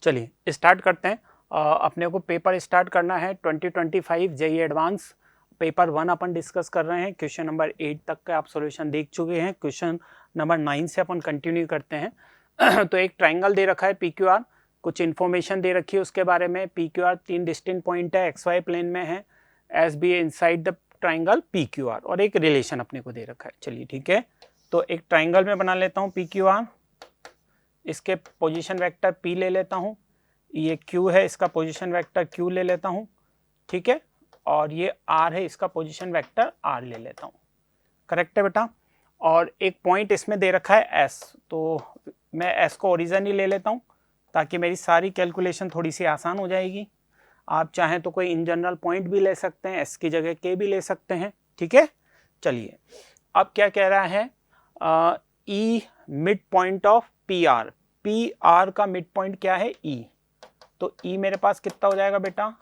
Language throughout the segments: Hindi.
चलिए स्टार्ट करते हैं। अपने को पेपर स्टार्ट करना है 2025 जेईई एडवांस पेपर 1 अपन डिस्कस कर रहे हैं। क्वेश्चन नंबर 8 तक का आप सॉल्यूशन देख चुके हैं। क्वेश्चन नंबर 9 से अपन कंटिन्यू करते हैं। तो एक ट्राइंगल दे रखा है PQR, कुछ इन्फॉर्मेशन दे रखी है उसके बारे में। PQR 3 डिस्टिंक्ट पॉइंट है, XY प्लेन में है, SB inside the triangle PQR, और एक रिलेशन अपने को दे रखा है। चलिए ठीक है, तो एक ट्राइंगल में बना लेता हूँ PQR। इसके पोजीशन वेक्टर P ले लेता हूँ, ये Q है, इसका पोजीशन वेक्टर Q ले लेता हूँ, ठीक है, और ये R है, इसका पोजीशन वेक्टर R ले लेता हूँ। करेक्ट है बेटा। और एक पॉइंट इसमें दे रखा है S, तो मैं S को ओरिजिन ही ले लेता हूँ ताकि मेरी सारी कैलकुलेशन थोड़ी सी आसान हो जाएगी। आप चाहें तो कोई इन जनरल पॉइंट भी ले सकते हैं, S की जगह K भी ले सकते हैं, ठीक है। चलिए अब क्या कह रहा है, E mid point of PR, PR का मिड पॉइंट क्या है E, तो E मेरे पास कितना हो जाएगा बेटा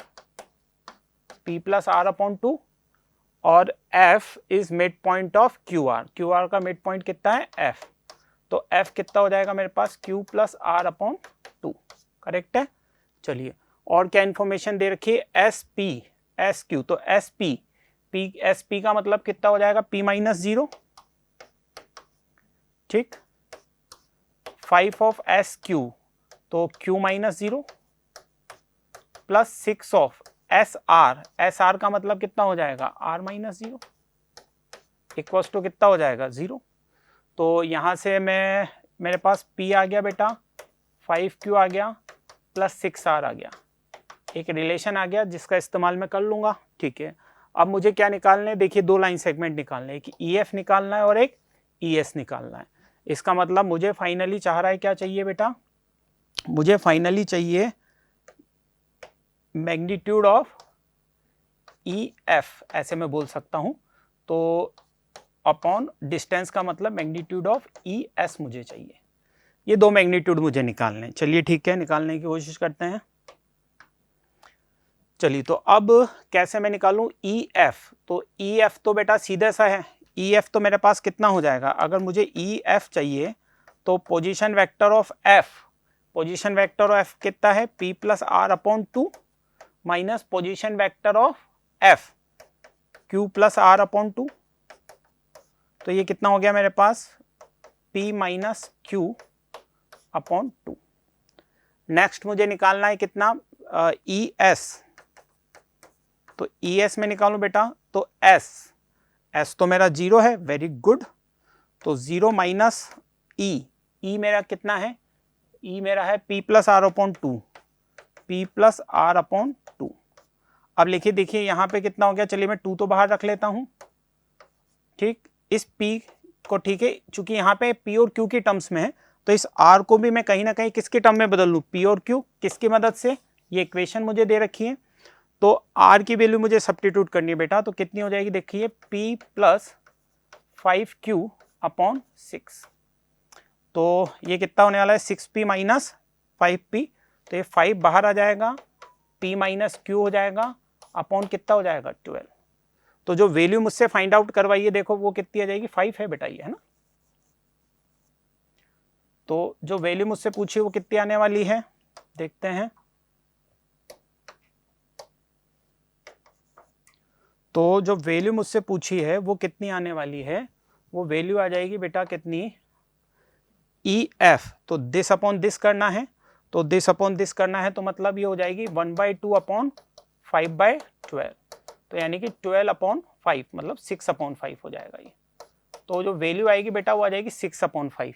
P प्लस R अपॉन 2, और F is mid point of QR, QR का मिड पॉइंट कितना है F, तो F कितना हो जाएगा मेरे पास Q plus R upon 2। Correct है। चलिए और क्या इन्फॉर्मेशन दे रखी है, SP SQ, तो SP SP का मतलब कितना हो जाएगा P माइनस 0, ठीक, 5 ऑफ SQ तो Q minus 0 plus 6 of SR, SR का मतलब कितना हो जाएगा R माइनस 0 इक्वल्स टू कितना हो जाएगा 0। तो यहाँ से मेरे पास P आ गया बेटा, 5Q आ गया प्लस 6R आ गया, एक रिलेशन आ गया जिसका इस्तेमाल मैं कर लूँगा, ठीक है। अब मुझे क्या निकालना है, देखिए दो लाइन सेगमेंट निकालना है, एक EF निकालना है और एक ES निकालना है। इसका मतलब मुझे फाइनली चाह रहा है, क्या चाहिए बेटा, मुझे फाइनली चाहिए मैग्नीट्यूड ऑफ EF, ऐसे मैं बोल सकता हूँ, तो अपॉन डिस्टेंस का मतलब मैग्नीट्यूड ऑफ ES मुझे चाहिए। ये दो मैग्नीट्यूड मुझे निकालने हैं। चलिए ठीक है, निकालने की कोशिश करते हैं। चलिए तो अब कैसे मैं निकालूं EF, तो EF तो बेटा सीधा सा है, EF तो मेरे पास कितना हो जाएगा, अगर मुझे EF चाहिए तो position vector of F, position vector of F कितना है P plus R upon 2 minus position vector of F Q plus R upon 2, तो ये कितना हो गया मेरे पास P minus Q upon 2। Next मुझे निकालना है कितना ES, तो ES में निकालूं बेटा, तो S तो मेरा 0 है, वेरी गुड, तो 0 माइनस E मेरा कितना है, E मेरा है P plus R upon 2, P plus R upon 2। अब लिखिए, देखिए यहाँ पे कितना हो गया, चलिए मैं 2 तो बाहर रख लेता हूँ, ठीक, इस P को, ठीक है, चूंकि यहाँ पे P और Q की टर्म्स में है तो इस R को भी मैं कहीं ना कहीं किसके टर्म में बदल लूँ, P और Q, किसकी मदद से, ये इक्वेशन मुझे दे रखी है, तो R की वैल्यू मुझे सब्स्टिट्यूट करनी है बेटा, तो कितनी हो जाएगी, देखिए P प्लस 5Q अपॉन 6, तो ये कितना होने वाला है 6P माइनस 5P, तो ये 5 बाहर आ जाएगा, P माइनस Q हो जाएगा, अपॉन कितना हो जाएगा 12। तो जो वैल्यू मुझसे फाइंड आउट करवाइए, देखो वो कितनी आ जाएगी, 5 है बेटा, ये है ना, तो जो वैल्यू मुझसे पूछी वो कितनी आने वाली है, देखते हैं। तो जो वैल्यू मुझसे पूछी है वो कितनी आने वाली है, वो वैल्यू आ जाएगी बेटा कितनी, EF, तो दिस अपॉन दिस करना है, तो दिस अपॉन दिस करना है, तो मतलब ये हो जाएगी 1/2 अपॉन 5/12, तो यानी कि 12 अपॉन 5 मतलब 6 अपॉन 5 हो जाएगा ये। तो जो वैल्यू आएगी बेटा वो आ जाएगी 6 अपॉन 5,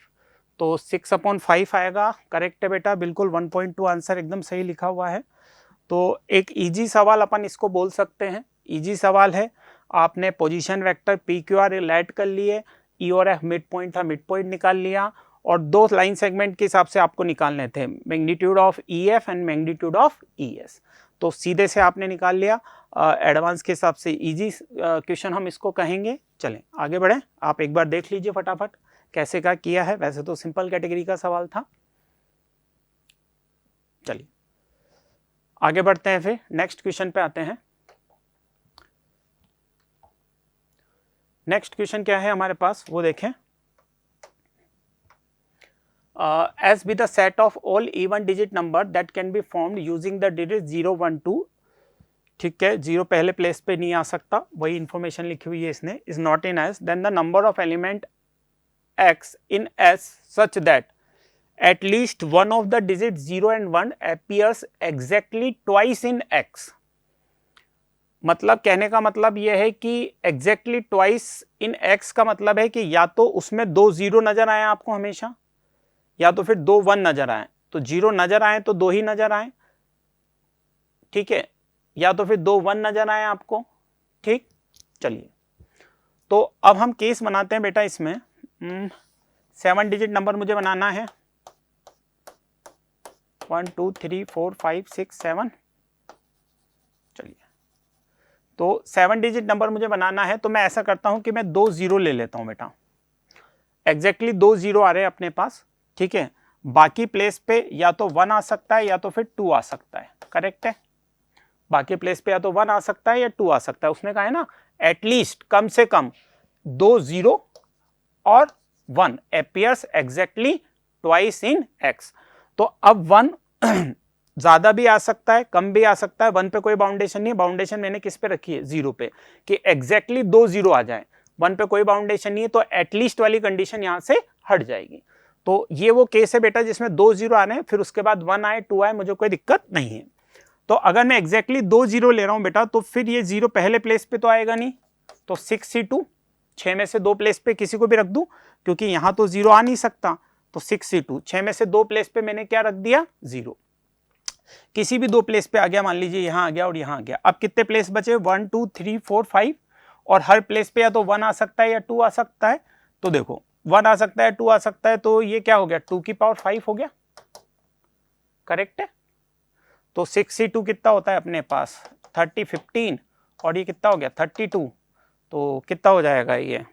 तो 6 अपॉन 5 आएगा। करेक्ट है बेटा, बिल्कुल 1.2 आंसर एकदम सही लिखा हुआ है। तो एक इजी सवाल अपन इसको बोल सकते हैं, इजी सवाल है। आपने पोजीशन वेक्टर PQR ऐड कर लिए, E और F मिड पॉइंट था, मिड पॉइंट निकाल लिया, और दो लाइन सेगमेंट के हिसाब से आपको निकालने थे, magnitude of EF and magnitude of ES, तो सीधे से आपने निकाल लिया। एडवांस के हिसाब से इजी क्वेश्चन हम इसको कहेंगे। चलें आगे बढ़ें, आप एक बार देख लीजिए फटाफट कैसे क्या किया है, वैसे तो सिंपल कैटेगरी का सवाल था। चलिए आगे बढ़ते हैं, फिर नेक्स्ट क्वेश्चन पे आते हैं। नेक्स्ट क्वेश्चन क्या है हमारे पास वो देखें। as be the set of all even digit number that can be formed using the digit 0 1 2. ठीक है, 0 पहले प्लेस पे नहीं आ सकता, वही इंफॉर्मेशन लिखी हुई है इसने. Is not in S, then the number of element x in S such that at least one of the digits 0 and 1 appears exactly twice in x. मतलब कहने का मतलब यह है कि exactly twice in x का मतलब है कि या तो उसमें 2 0 नजर आए आपको हमेशा, या तो फिर 2 1 नजर आए. तो 0 नजर आए तो 2 ही नजर आए, ठीक है, या तो फिर 2 1 नजर आए आपको. ठीक, चलिए तो अब हम केस बनाते हैं बेटा. इसमें 7 डिजिट नंबर मुझे बनाना है. 1 2 3 4 5 6 7. चलिए तो 7 डिजिट नंबर मुझे बनाना है, तो मैं ऐसा करता हूं कि मैं 2 0 ले लेता हूं बेटा. एग्जैक्टली 2 0 आ रहे हैं अपने पास, ठीक है. बाकी प्लेस पे या तो 1 आ सकता है या तो फिर 2 आ सकता है. करेक्ट है, बाकी प्लेस पे या तो 1 आ सकता है या 2 आ सकता है. उसने कहा है ना एटलीस्ट, कम से कम 2 0 और 1 appears exactly twice in x. तो अब 1 ज्यादा भी आ सकता है, कम भी आ सकता है. 1 पे कोई बाउंडेशन नहीं है. बाउंडेशन मैंने किस पे रखी है? 0 पे, कि एग्जैक्टली 2 0 आ जाए. 1 पे कोई बाउंडेशन नहीं है, तो एटलीस्ट वाली कंडीशन यहां से हट जाएगी. तो ये वो केस है बेटा जिसमें 2 0 आ रहे हैं, फिर उसके बाद 1 आए 2 आए, मुझे कोई दिक्कत नहीं है. तो अगर मैं एग्जैक्टली 2 0 ले रहा हूं बेटा, तो फिर ये 0 पहले प्लेस पे तो आएगा नहीं. तो 6 C2, 6 में से 2 प्लेस पे किसी को भी रख दूं, क्योंकि यहां तो 0 आ नहीं सकता. तो 6 C2, 6 में से 2 प्लेस पे मैंने क्या रख दिया? 0. किसी भी 2 प्लेस पे आ गया, मान लीजिए यहां आ गया और यहां आ गया. अब कितने प्लेस बचे? 1 2 3 4 5, और हर प्लेस पे या तो 1 आ सकता है या 2 आ सकता है. तो देखो 1 आ सकता है, 2 आ सकता है, तो ये क्या हो गया? 2 की पावर 5 हो गया. करेक्ट है. तो 6 C2 कितना होता है अपने पास? 30 15, और ये कितना हो गया? 32. तो कितना हो जाएगा ये?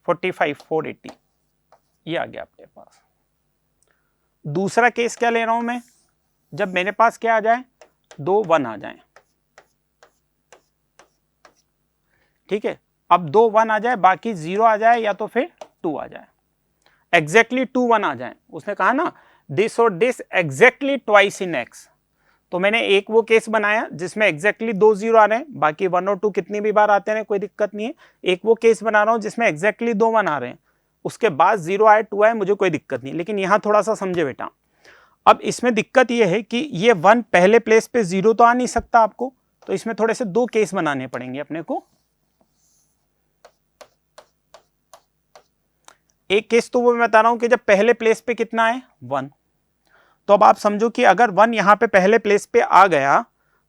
45 480, ये आ गया अपने पास. दूसरा केस क्या ले रहा हूं मैं? जब मेरे पास क्या आ जाए? 2 1 आ जाए. ठीक है, अब 2 1 आ जाए, बाकी 0 आ जाए या तो फिर 2 आ जाए. एग्जैक्टली 2 1 आ जाए. उसने कहा ना दिस और this exactly twice in x. तो मैंने एक वो केस बनाया जिसमें एग्जैक्टली 2 0 आ रहे हैं, बाकी 1 और 2 कितनी भी बार आते हैं, कोई दिक्कत नहीं है. एक वो केस बना रहा हूं जिसमें एग्जैक्टली 2 1 आ रहे हैं, उसके बाद 0 आए 2 आए, मुझे कोई दिक्कत नहीं. लेकिन यहां थोड़ा सा समझे बेटा. अब इसमें दिक्कत यह है कि ये 1 पहले प्लेस पे 0 तो आ नहीं सकता आपको, तो इसमें थोड़े से 2 केस बनाने पड़ेंगे अपने को. एक केस तो वो मैं बता रहा हूं कि जब पहले प्लेस पे कितना है? 1. तो अब आप समझो कि अगर 1 यहां पे पहले प्लेस पे आ गया,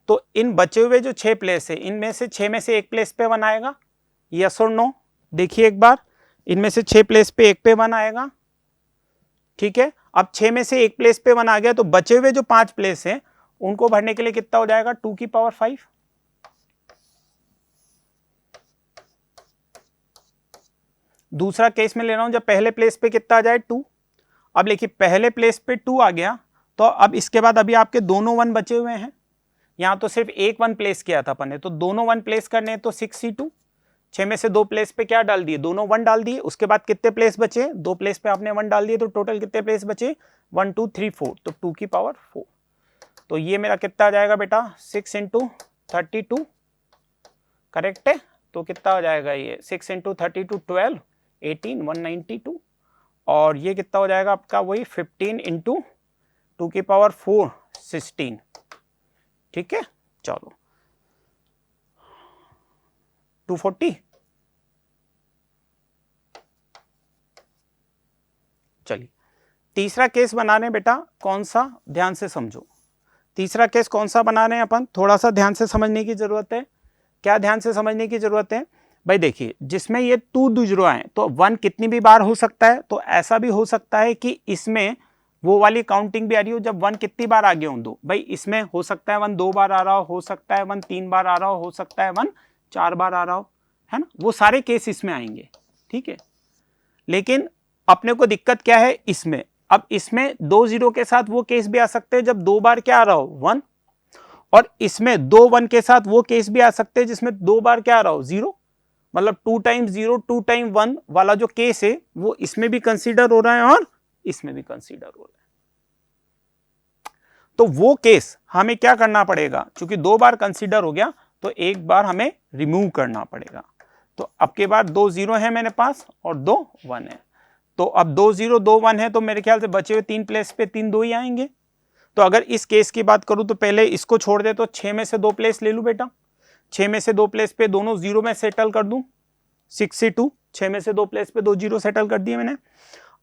तो इन बचे हुए जो 6 प्लेस है, इनमें से 6 में से एक प्लेस पे 1 आएगा. यस और नो? देखिए एक बार, इनमें से 6 प्लेस पे एक पे 1 आएगा. ठीक है, अब 6 में से एक प्लेस पे 1 आ गया, तो बचे हुए जो 5 प्लेस है उनको भरने के लिए कितना हो जाएगा? 2 की पावर 5. दूसरा केस में ले रहा हूं जब पहले प्लेस पे कितना आ जाए? 2. अब देखिए पहले प्लेस पे 2 आ गया, तो अब इसके बाद अभी आपके दोनों 1 बचे हुए हैं. यहां तो सिर्फ एक 1 प्लेस किया था अपन ने, तो दोनों 1 प्लेस करने हैं. तो 6 C2, 6 में से 2 प्लेस पे क्या डाल दिए? दोनों 1 डाल दिए. उसके बाद कितने प्लेस बचे? 2 प्लेस पे आपने 1 डाल दिए, तो टोटल कितने प्लेस बचे? 1 2 3 4, तो 2 की पावर 4. तो ये मेरा कितना आ जाएगा बेटा? 6 × 32. करेक्ट है. तो कितना हो जाएगा ये? 6 × 32 12 18 192. और ये कितना हो जाएगा आपका? वही 15 × 2 की पावर 4 16. ठीक है, चलो 240. चलिए तीसरा केस बना रहे हैं बेटा. कौन सा? ध्यान से समझो. तीसरा केस कौन सा बना रहे हैं अपन? थोड़ा सा ध्यान से समझने की जरूरत है. क्या ध्यान से समझने की जरूरत है भाई? देखिए जिसमें ये 2 0 आए, तो 1 कितनी भी बार हो सकता है. तो ऐसा भी हो सकता है कि इसमें वो वाली काउंटिंग भी आ रही हो जब 1 कितनी बार आ गया हूं. 2 भाई इसमें हो सकता है 1 2 बार आ रहा हो सकता है 1 3 बार आ रहा हो सकता है 1 4 बार आ रहा हो, है ना. वो सारे केस इसमें आएंगे. ठीक है, लेकिन अपने को दिक्कत क्या है इसमें? अब इसमें 2 0 के साथ वो केस भी आ सकते हैं जब 2 बार क्या आ रहा हो? 1. और इसमें 2 1 के साथ वो केस भी आ सकते हैं जिसमें 2 बार क्या आ रहा हो? 0. मतलब 2 टाइम्स 0 2 टाइम 1 वाला जो केस है वो इसमें भी कंसीडर हो रहा है और इसमें भी कंसीडर हो रहा है। तो वो केस हमें क्या करना पड़ेगा, क्योंकि 2 बार कंसीडर हो गया तो एक बार हमें रिमूव करना पड़ेगा। तो अब के बाद 2 0 है मेरे पास और 2 1 है। तो अब 2 0 2 1 है तो मेरे ख्याल से बचे हुए 3 प्लेस पे 3 2 ही आएंगे। तो अगर इस केस की बात करूं तो पहले इसको छोड़ दे तो 6 में से 2 प्लेस ले लूं बेटा, 6 में से 2 प्लेस पे दोनों 0 में सेटल कर दूं, 6 से 2, 6 में से 2 प्लेस पे 2 0 सेटल कर दिए मैंने।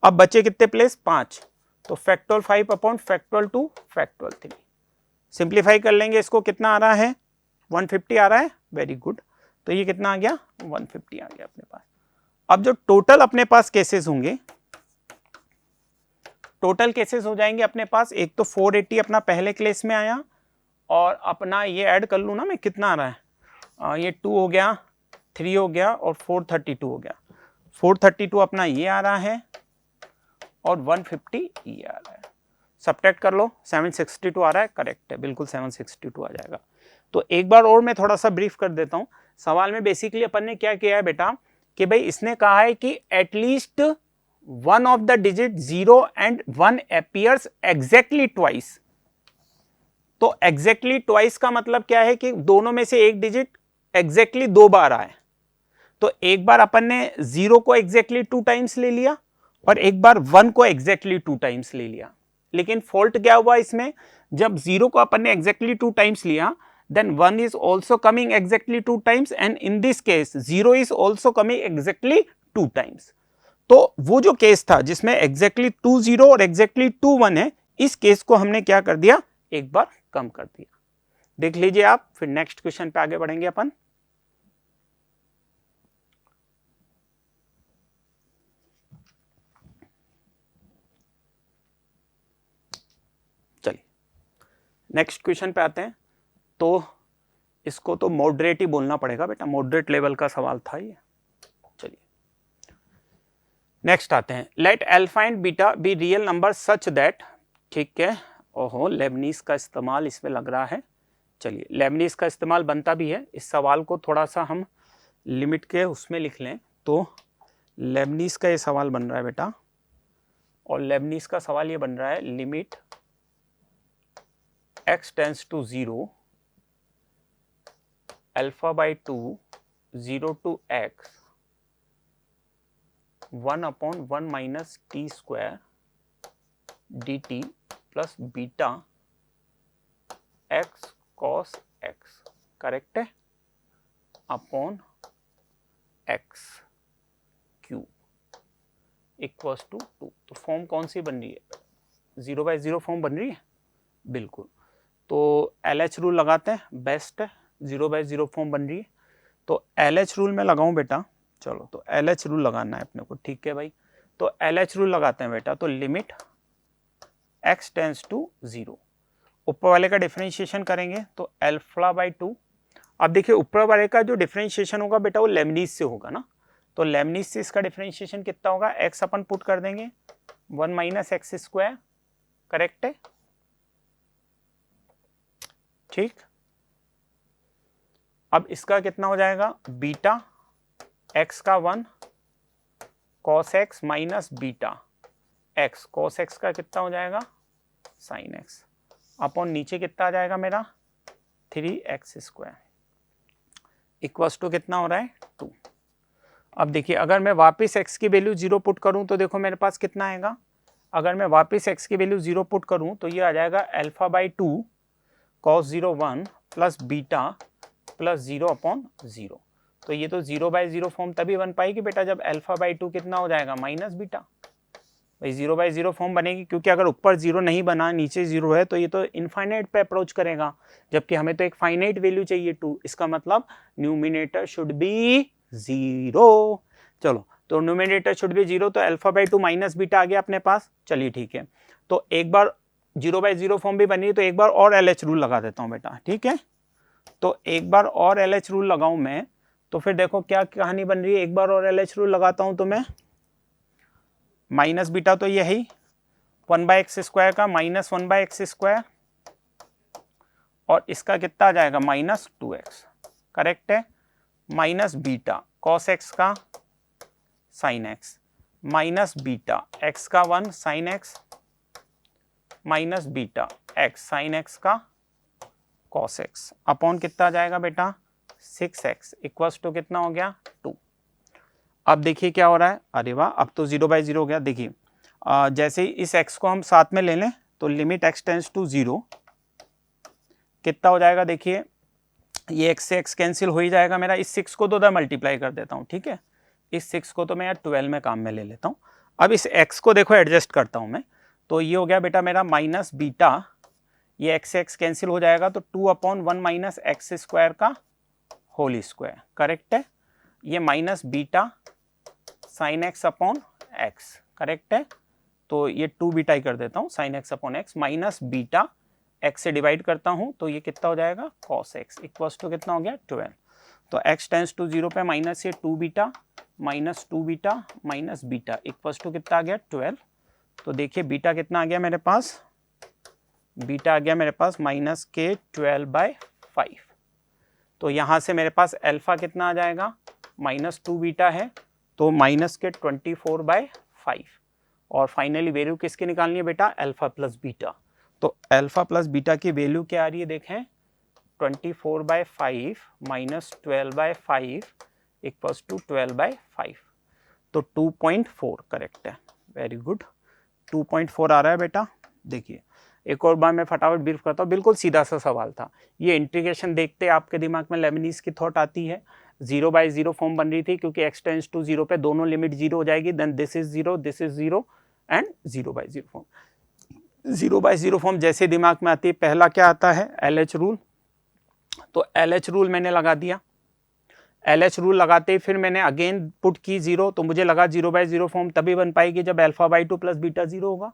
अब बचे कितने प्लेस, 5, तो factorial 5 upon factorial 2 factorial 3। Simplify कर लेंगे, इसको कितना आ रहा है 150 आ रहा है, वेरी गुड। तो ये कितना आ गया 150 आ गया अपने पास। अब जो टोटल अपने पास केसेस होंगे, टोटल केसेस हो जाएंगे अपने पास, एक तो 480 अपना पहले केस में आया और अपना ये ऐड कर लूँ ना मैं, कितना आ रहा है ये 2 हो गया, 3 हो गया और 432 हो गया। 432 अपना ये आ रहा है और 150 ये आ रहा है। सब्ट्रैक्ट कर लो, 762 आ रहा है, करेक्ट है, बिल्कुल 762 आ जाएगा। तो एक बार और मैं थोड़ा सा ब्रीफ कर देता हूँ। सवाल में बेसिकली अपन ने क्या किया है बेटा कि भाई इसने कहा है कि at least one of the digit 0 and 1 appears exactly twice. तो एग्जैक्टली ट्वाइस का मतलब क्या है कि दोनों में से एक डिजिट एग्जैक्टली 2 बार आए। तो एक बार अपन ने 0 को एग्जैक्टली 2 टाइम्स ले लिया और एक बार 1 को एग्जैक्टली 2 टाइम्स ले लिया। लेकिन फॉल्ट क्या हुआ इसमें, जब 0 को अपन ने एग्जैक्टली 2 टाइम्स लिया, then 1 is also coming exactly 2 times and in this case 0 is also coming exactly 2 times। तो वो जो केस था जिसमें exactly 2 0 और exactly 2 1 है, इस केस को हमने क्या कर दिया, एक बार कम कर दिया। देख लीजिए आप, फिर नेक्स्ट क्वेश्चन पे आगे बढ़ेंगे अपन। चलिए नेक्स्ट क्वेश्चन पे आते हैं। तो इसको तो मॉडरेट ही बोलना पड़ेगा बेटा, मॉडरेट लेवल का सवाल था ये। चलिए नेक्स्ट आते हैं। Let alpha and beta B real number such that, ठीक है, ओहो लेबनीज का इस्तेमाल इसमें लग रहा है। चलिए लेबनीज का इस्तेमाल बनता भी है, इस सवाल को थोड़ा सा हम लिमिट के उसमें लिख लें। तो लेबनीज का ये सवाल बन रहा है बेटा, और लेबनीज का सवाल ये बन रहा है limit x tends to 0 alpha by 2 0 to x 1 upon 1 minus T square D T plus beta x cos x, correct है, upon x cube equals to 2। तो फॉर्म कौन सी बन रही है, 0 बाई 0 फॉर्म बन रही है, बिल्कुल। तो LH रूल लगाते हैं, बेस्ट है, 0 बाई 0 फॉर्म बन रही है। तो LH रूल में लगाऊं बेटा, चलो तो LH रूल लगाना है अपने को, ठीक है भाई। तो LH रूल लगाते हैं बेटा। तो लिमिट x टेंड्स टू 0, ऊपर वाले का डिफरेंशिएशन करेंगे तो अल्फा बाई 2। अब देखिए ऊपर वाले का जो डिफरेंशिएशन होगा बेटा वो लेबनीज से होगा ना, तो लेबनीज से इसका डिफरेंशिएशन कितना होगा, x अपन पुट कर देंगे 1 माइनस एक्स स्क्वायर, करेक्ट है, ठीक। अब इसका कितना हो जाएगा, बीटा x का 1 cos x minus beta x cos x का कितना हो जाएगा sin x, अपॉन नीचे कितना आ जाएगा मेरा 3x स्क्वायर इक्वल्स टू कितना हो रहा है 2। अब देखिए अगर मैं वापस x की वैल्यू 0 पुट करूं तो देखो मेरे पास कितना आएगा, अगर मैं वापस x की वैल्यू 0 पुट करूं तो ये आ जाएगा alpha by 2 cos 0 1 plus beta plus 0 upon 0। तो ये तो 0 बाई 0 फॉर्म तभी बन पाएगी बेटा जब अल्फा बाई 2 कितना हो जाएगा माइनस बीटा। भाई 0 बाई 0 फॉर्म बनेगी क्योंकि अगर ऊपर 0 नहीं बना नीचे 0 है तो ये तो इनफाइनाइट पे अप्रोच करेगा, जबकि हमें तो एक फाइनाइट वैल्यू चाहिए 2, इसका मतलब न्यूमिनेटर शुड बी 0। चलो तो न्यूमिनेटर शुड बी 0, तो अल्फा बाई 2 माइनस बीटा आ गया अपने पास। चलिए ठीक है, तो एक बार 0 बाई 0 फॉर्म भी बनी तो एक बार और LH रूल लगा देता हूँ बेटा, ठीक है। तो एक बार और LH रूल लगाऊं मैं तो फिर देखो क्या कहानी बन रही है, एक बार और LH रूल लगाता हूं तो मैं माइनस बीटा तो यही 1 बाई एक्स स्क्वायर का माइनस 1 बाई एक्स स्क्वायर और इसका कितना आ जाएगा माइनस 2x, करेक्ट है, माइनस बीटा कॉस एक्स का sine x minus beta x का 1 sine x minus beta x sine x का कॉस एक्स अपॉन कितना आ जाएगा बेटा 6x इक्वल्स टू कितना हो गया 2। अब देखिए क्या हो रहा है, अरे वाह अब तो 0/0 हो गया। देखिए जैसे ही इस x को हम साथ में ले लें तो लिमिट x टेंड्स टू 0 कितना हो जाएगा, देखिए ये x से x कैंसिल हो ही जाएगा मेरा। इस 6 को तो उधर मल्टीप्लाई कर देता हूँ, ठीक है, इस 6 को तो मैं यार 12 में काम में ले लेता हूँ। अब इस x को देखो एडजस्ट करता हूँ मैं, तो ये हो गया बेटा मेरा माइनस बीटा, ये x से x कैंसिल हो जाएगा तो 2/1 माइनस एक्स स्क्वायर का होल स्क्वायर, करेक्ट है। ये minus beta sine x upon x, correct है। तो ये 2 बीटा ही कर देता हूँ, sine x upon x minus beta x से डिवाइड करता हूँ तो ये कितना हो जाएगा कॉस एक्स इक्वल्स टू कितना हो गया 12। तो x टेंस टू 0 पे माइनस ये 2 beta minus 2 beta minus beta equals to कितना आ गया 12। तो देखिए बीटा कितना आ गया मेरे पास, बीटा आ गया मेरे पास माइनस के 12/5। तो यहाँ से मेरे पास अल्फा कितना आ जाएगा, माइनस 2 बीटा है तो माइनस के 24/5। और फाइनली वैल्यू किसकी निकालनी है बेटा, अल्फा प्लस बीटा। तो अल्फा प्लस बीटा की वैल्यू क्या आ रही है देखें, 24/5 माइनस 12/5 इक्वल्स टू 12/5। तो 2.4 करेक्ट है, वेरी गुड, 2.4 आ रहा है बेटा। देखिए एक और बार मैं फटाफट ब्रीफ करता हूँ, बिल्कुल सीधा सा सवाल था। ये इंटीग्रेशन देखते आपके दिमाग में लेबनीज की थॉट आती है, 0/0 फॉर्म बन रही थी क्योंकि x टेंड्स टू 0 पे दोनों लिमिट 0 हो जाएगी, then this is 0 and 0/0 form. 0/0 form जैसे दिमाग में आती है पहला क्या आता है LH रूल। तो LH रूल मैंने लगा दिया, LH रूल लगाते ही फिर मैंने अगेन पुट की 0, तो मुझे लगा 0/0 फॉर्म तभी बन पाएगी जब α/2 प्लस बीटा 0 होगा।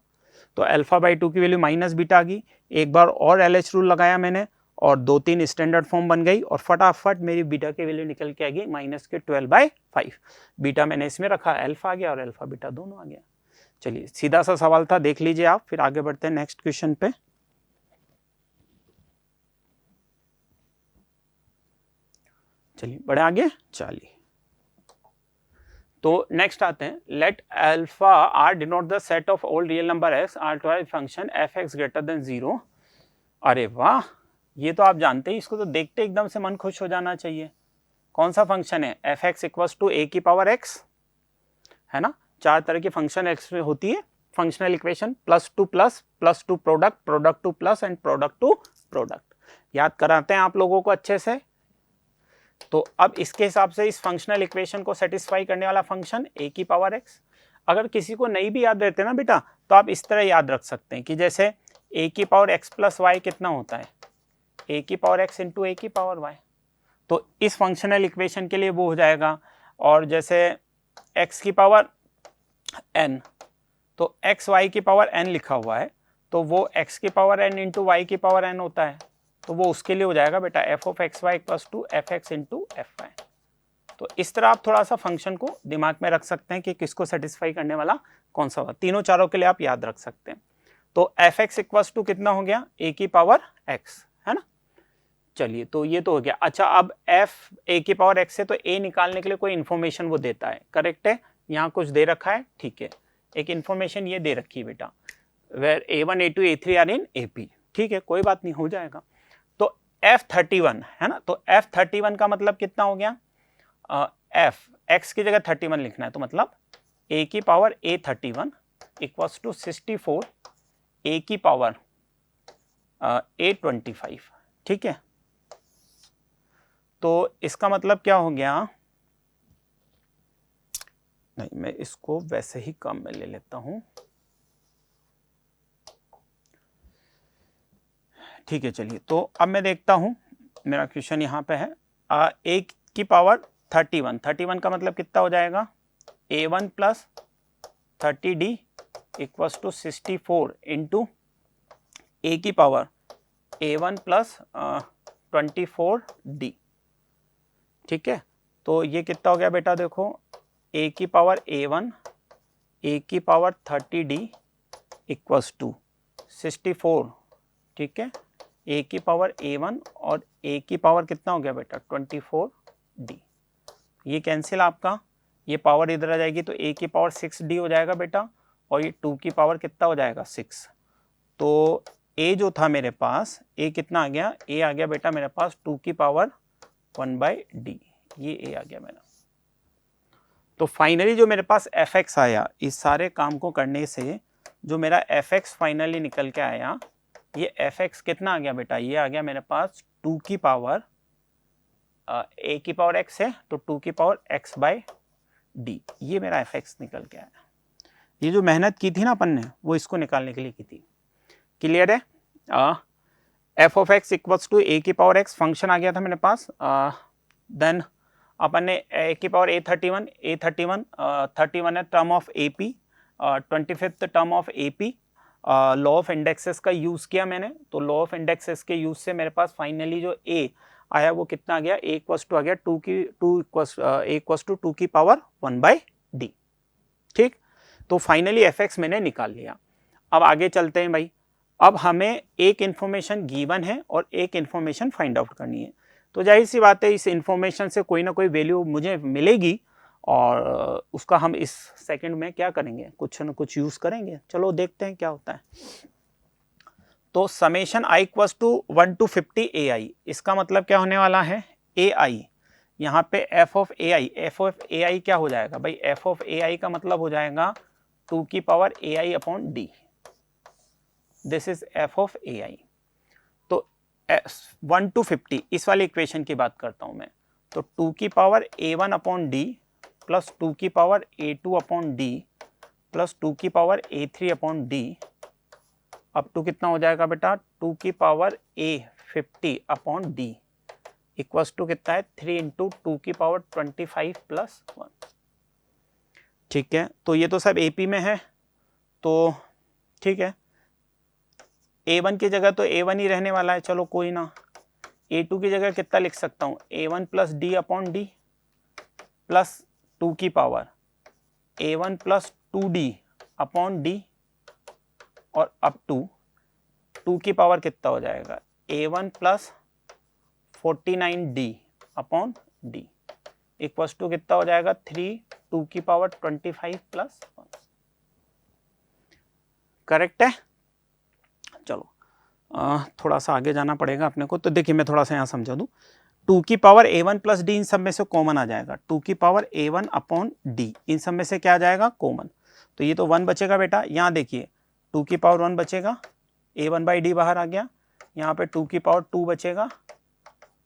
तो α/2 की वैल्यू माइनस बीटा आ गई। एक बार और LH रूल लगाया मैंने और 2-3 स्टैंडर्ड फॉर्म बन गई और फटाफट मेरी बीटा की वैल्यू निकल के आ गई माइनस के 12/5। बीटा मैंने इसमें रखा, अल्फा आ गया और अल्फा बीटा दोनों आ गया। चलिए सीधा सा सवाल था, देख लीजिए आप, फिर आगे बढ़ते हैं नेक्स्ट क्वेश्चन पे। चलिए बढ़े आगे, चलिए तो नेक्स्ट आते हैं, let alpha R denote the set of all real number x R to function f x greater than 0। अरे वाह, ये तो आप जानते हैं, इसको तो देखते एकदम से मन खुश हो जाना चाहिए। कौन सा फंक्शन है, एफ एक्स इक्वल्स टू ए की पावर एक्स, है ना। 4 तरह की फंक्शन एक्स में होती है functional equation, plus to product, product to plus and product to product. याद कराते हैं आप लोगों को अच्छे से। तो अब इसके हिसाब से इस फंक्शनल इक्वेशन को सेटिस्फाई करने वाला फंक्शन ए की पावर एक्स। अगर किसी को नहीं भी याद रहते ना बेटा, तो आप इस तरह याद रख सकते हैं कि जैसे ए की पावर एक्स प्लस वाई कितना होता है, ए की पावर एक्स इंटू ए की पावर वाई। तो इस फंक्शनल इक्वेशन के लिए वो हो जाएगा। और जैसे एक्स की पावर एन, तो एक्स वाई की पावर एन लिखा हुआ है, तो वो एक्स की पावर एन इंटू वाई की पावर एन होता है, तो वो उसके लिए हो जाएगा बेटा f of x y equals to f x into f y. तो इस तरह आप थोड़ा सा फंक्शन को दिमाग में रख सकते हैं कि किसको सेटिस्फाई करने वाला कौन सा होगा, तीनों चारों के लिए आप याद रख सकते हैं। तो एफ एक्स इक्वल्स टू कितना हो गया, ए की पावर एक्स, है ना। चलिए तो ये तो हो गया। अच्छा अब एफ ए की पावर एक्स है, तो ए निकालने के लिए कोई इन्फॉर्मेशन वो देता है, करेक्ट है, यहाँ कुछ दे रखा है, ठीक है, एक इन्फॉर्मेशन ये दे रखी है बेटा, where A1 A2 A3 are in AP, ठीक है, कोई बात नहीं, हो जाएगा। तो F31 है ना, तो F31 का मतलब कितना हो गया, F x की जगह 31 लिखना है, तो मतलब A की power A31 equals to 64 A की पावर A25, ठीक है। तो इसका मतलब क्या हो गया, नहीं मैं इसको वैसे ही कम में ले लेता हूं, ठीक है। चलिए तो अब मैं देखता हूं, मेरा क्वेश्चन यहाँ पे है, ए की पावर 31 का मतलब कितना हो जाएगा, A1 plus 30D equals to 64 into A की पावर A1 प्लस 24D, ठीक है। तो ये कितना हो गया बेटा, देखो ए की पावर A1 ए की पावर 30D इक्वल्स टू 64, ठीक है, ए की पावर A1 और ए की पावर कितना हो गया बेटा 24D। ये कैंसिल आपका, ये पावर इधर आ जाएगी तो a की पावर 6d हो जाएगा बेटा, और ये 2 की पावर कितना हो जाएगा 6। तो a जो था मेरे पास, a कितना आ गया, a आ गया बेटा मेरे पास 2 की पावर 1/d, ये a आ गया मेरा। तो फाइनली जो मेरे पास fx आया, इस सारे काम को करने से जो मेरा fx फाइनली निकल के आया, ये fx कितना आ गया बेटा, ये आ गया मेरे पास 2 की पावर a की पावर x है तो 2 की पावर x/d, ये मेरा fx निकल के आया। ये जो मेहनत की थी ना अपन ने, वो इसको निकालने के लिए की थी। क्लियर है? f of x equals to a की पावर x फंक्शन आ गया था मेरे पास। देन अपन ने a की पावर a31 31 है term of AP, 25th term of AP, law of indexes का यूज किया मैंने। तो लॉ ऑफ इंडेक्सेस के यूज से मेरे पास फाइनली जो a आया वो कितना आ गया, a इक्वल्स टू आ गया 2 की पावर 1/d। ठीक, तो फाइनली fx मैंने निकाल लिया। अब आगे चलते हैं भाई। अब हमें एक इंफॉर्मेशन गिवन है और एक इंफॉर्मेशन फाइंड आउट करनी है। तो जाहिर सी बात है इस इंफॉर्मेशन से कोई ना कोई वैल्यू मुझे मिलेगी और उसका हम इस सेकंड में क्या करेंगे, कुछ ना कुछ यूज करेंगे। चलो देखते हैं क्या होता है। तो summation i equals to 1 to 50 ai, इसका मतलब क्या होने वाला है, ai यहाँ पे f ऑफ ai क्या हो जाएगा भाई, f ऑफ ai का मतलब हो जाएगा 2 की power ai upon d, this is f of ai। तो 1 to 50 इस वाले इक्वेशन की बात करता हूं मैं। तो 2 की power a1 upon d plus 2 की power a2 upon d plus 2 की power a3 upon d up to कितना हो जाएगा बेटा, 2 की power a50 upon d equals to कितना है 3 इंटू 2 की पावर 25 प्लस 1। ठीक है, तो ये तो सब AP में है, तो ठीक है a1 की जगह तो a1 ही रहने वाला है, चलो कोई ना। a2 की जगह कितना लिख सकता हूँ, a1 plus d upon d plus 2 की power a1 plus 2d upon d और अप टू 2 की पावर कितना हो जाएगा, a1 plus 49d upon d equals to कितना हो जाएगा 3 2 की पावर 25 प्लस 1। करेक्ट है? चलो थोड़ा सा आगे जाना पड़ेगा अपने को। तो देखिए मैं थोड़ा सा यहाँ समझा दूँ, 2 की पावर a1 प्लस d इन सब में से कॉमन आ जाएगा, 2 की पावर a1 अपॉन d इन सब में से क्या आ जाएगा कॉमन। तो ये तो 1 बचेगा बेटा, यहाँ देखिए 2 की पावर 1 बचेगा, a1/d बाहर आ गया, यहाँ पे 2 की पावर 2 बचेगा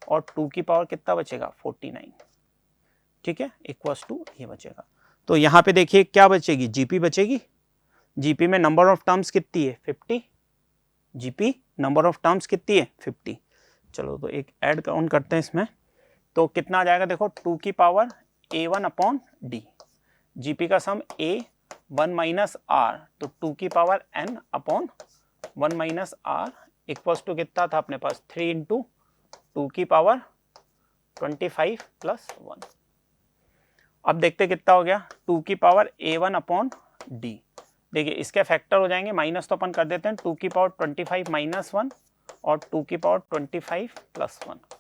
और 2 की पावर कितना बचेगा 49। ठीक है, इक्वल्स टू ये बचेगा। तो यहाँ पे देखिए क्या बचेगी, जीपी बचेगी। जीपी में नंबर ऑफ टर्म्स कितनी है 50, जीपी नंबर ऑफ टर्म्स कितनी है 50। चलो तो एक ऐड ऑन करते हैं इसमें, तो कितना आ जाएगा देखो 2 की power a1 upon d, GP का सम a 1 माइनस r, तो 2 की power n upon 1 minus r equals to कितना था अपने पास 3 इंटू 2 की पावर 25 प्लस 1। अब देखते कितना हो गया 2 की पावर a1 अपॉन d, देखिए इसके फैक्टर हो जाएंगे, माइनस तो अपन कर देते हैं, 2 की पावर 25 माइनस 1 और 2 की पावर 25 प्लस 1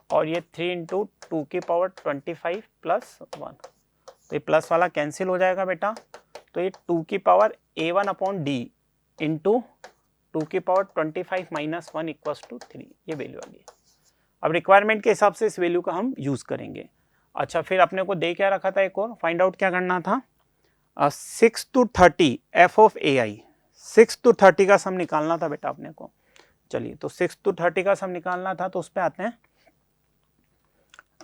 और ये 3 इंटू 2 की पावर 25 प्लस 1। तो ये प्लस वाला कैंसिल हो जाएगा बेटा, तो ये 2 की power a1 upon d into 2 की पावर 25 माइनस 1 इक्वल्स टू 3, ये वैल्यू आ गई। अब रिक्वायरमेंट के हिसाब से इस वैल्यू का हम यूज करेंगे। अच्छा फिर अपने को दे क्या रखा था, एक और फाइंड आउट क्या करना था, 6 to 30 f of ai, 6 to 30 का सम निकालना था बेटा अपने को। चलिए तो 6 to 30 का सम निकालना था, तो उस पर आते हैं।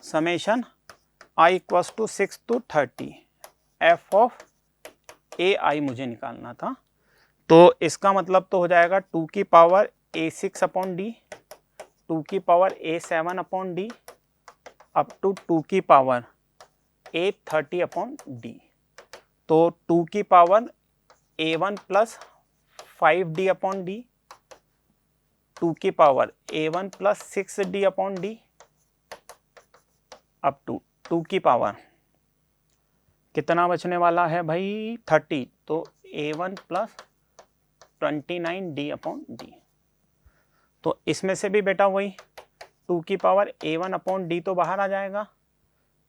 Summation i equals to 6 to 30 f of ai मुझे निकालना था। तो इसका मतलब तो हो जाएगा 2 की पावर a6 अपॉन d, 2 की power a7 upon d up to 2 की पावर a30 अपॉन d। तो 2 की power a1 plus 5d upon d, 2 की power a1 plus 6d upon d up to 2 की पावर कितना बचने वाला है भाई 30, तो a1 plus 29d upon d। तो इसमें से भी बेटा वही 2 की पावर a1 अपॉन d तो बाहर आ जाएगा,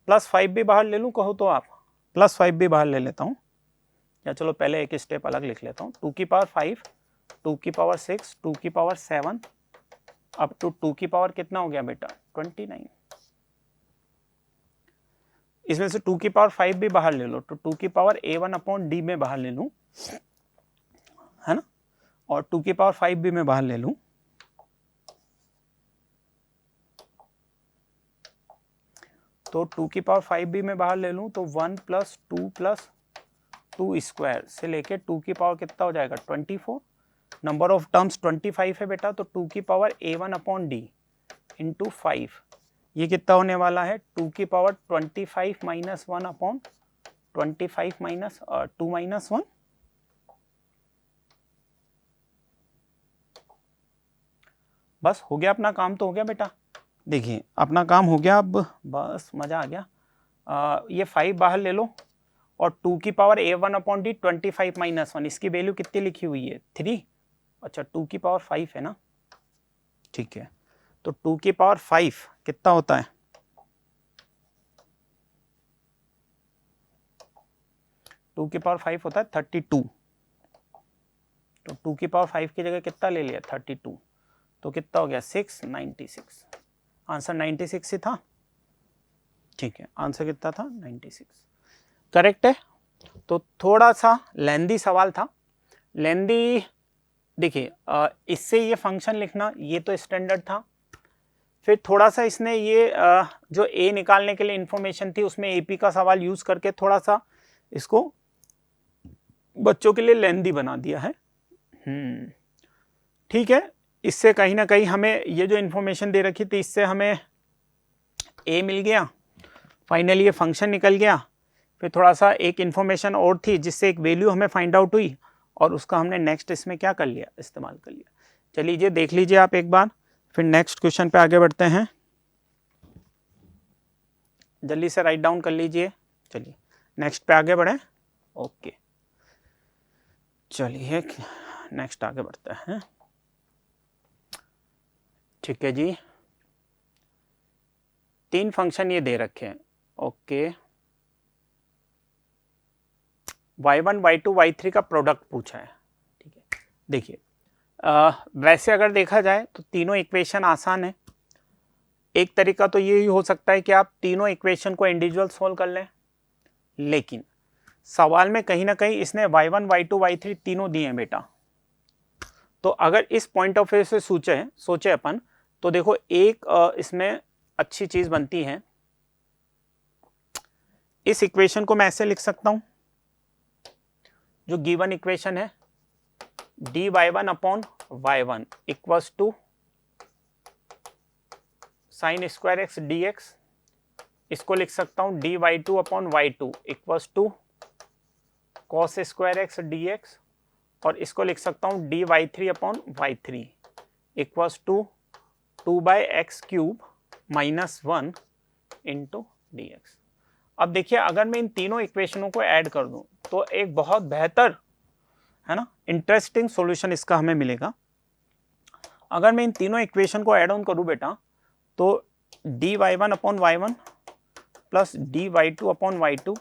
+5 भी बाहर ले लूँ कहो तो आप, +5 भी बाहर ले लेता हूँ, या चलो पहले एक स्टेप अलग लिख लेता हूँ। 2 की पावर 5, 2 की पावर 6, 2 की पावर 7 अप टू 2 की पावर कितना हो गया बेटा 29। इसमें से 2 की पावर 5 भी बाहर ले लो तो 2 की पावर a1/d में बाहर ले लूँ, है ना, और 2 की पावर 5 भी मैं बाहर ले लूँ, तो 2 की पावर 5 भी मैं बाहर ले लूँ तो 1 + 2 + 2 स्क्वायर से लेके 2 की पावर कितना हो जाएगा 24। नंबर ऑफ टर्म्स 25 है बेटा, तो 2 की पावर a1/d इंटू 5 ये कितना होने वाला है 2 की पावर 25 - 1/25 - 2 - 1। बस हो गया अपना काम, तो हो गया बेटा, देखिए अपना काम हो गया, अब बस मजा आ गया। ये 5 बाहर ले लो और 2 की पावर a1/d 25 - 1 इसकी वैल्यू कितनी लिखी हुई है 3। अच्छा 2 की पावर 5 है ना, ठीक है, तो 2 की पावर 5 कितना होता है 2 की पावर 5 होता है 32, तो 2 की पावर 5 की जगह कितना ले लिया 32, तो कितना हो गया 696। आंसर 96 ही था, ठीक है, आंसर कितना था 96, करेक्ट है। तो थोड़ा सा लेंदी सवाल था, लेंदी, देखिए इससे ये फंक्शन लिखना ये तो स्टैंडर्ड था, फिर थोड़ा सा इसने ये जो ए निकालने के लिए इंफॉर्मेशन थी उसमें एपी का सवाल यूज करके थोड़ा सा इसको बच्चों के लिए लेंदी बना दिया है। ठीक है, इससे कहीं ना कहीं हमें ये जो इंफॉर्मेशन दे रखी थी इससे हमें ए मिल गया, फाइनली ये फंक्शन निकल गया, फिर थोड़ा सा एक इंफॉर्मेशन और थी जिससे एक वैल्यू हमें फाइंड आउट हुई और उसका हमने नेक्स्ट इसमें क्या कर लिया इस्तेमाल कर लिया। चलिए देख लीजिए आप एक बार, फिर नेक्स्ट क्वेश्चन पे आगे बढ़ते हैं, जल्दी से राइट डाउन कर लीजिए। चलिए नेक्स्ट पे आगे बढ़े, ओके चलिए नेक्स्ट आगे बढ़ते हैं। ठीक है जी, 3 फंक्शन ये दे रखे हैं, ओके, y1 y2 y3 का प्रोडक्ट पूछा है। ठीक है, देखिए वैसे अगर देखा जाए तो तीनों इक्वेशन आसान है, एक तरीका तो ये ही हो सकता है कि आप तीनों इक्वेशन को इंडिविजुअल सोल्व कर लें, लेकिन सवाल में कहीं ना कहीं इसने y1 y2 y3 तीनों दिए हैं बेटा, तो अगर इस पॉइंट ऑफ व्यू से सोचे अपन तो देखो एक इसमें अच्छी चीज बनती है, इस इक्वेशन को मैं ऐसे लिख सकता हूं, जो गिवन इक्वेशन है dy1/y1 equals to sine square x dx, इसको लिख सकता हूं dy2/y2 equals to cos square x dx, और इसको लिख सकता हूं dy3/y3 equals to 2/x³ - 1 into dx। अब देखिए अगर मैं इन तीनों इक्वेशनों को ऐड कर दूं तो एक बहुत बेहतर, है ना, इंटरेस्टिंग सॉल्यूशन इसका हमें मिलेगा। अगर मैं इन तीनों इक्वेशन को ऐड ऑन करूं बेटा तो dy1/y1 plus dy2/y2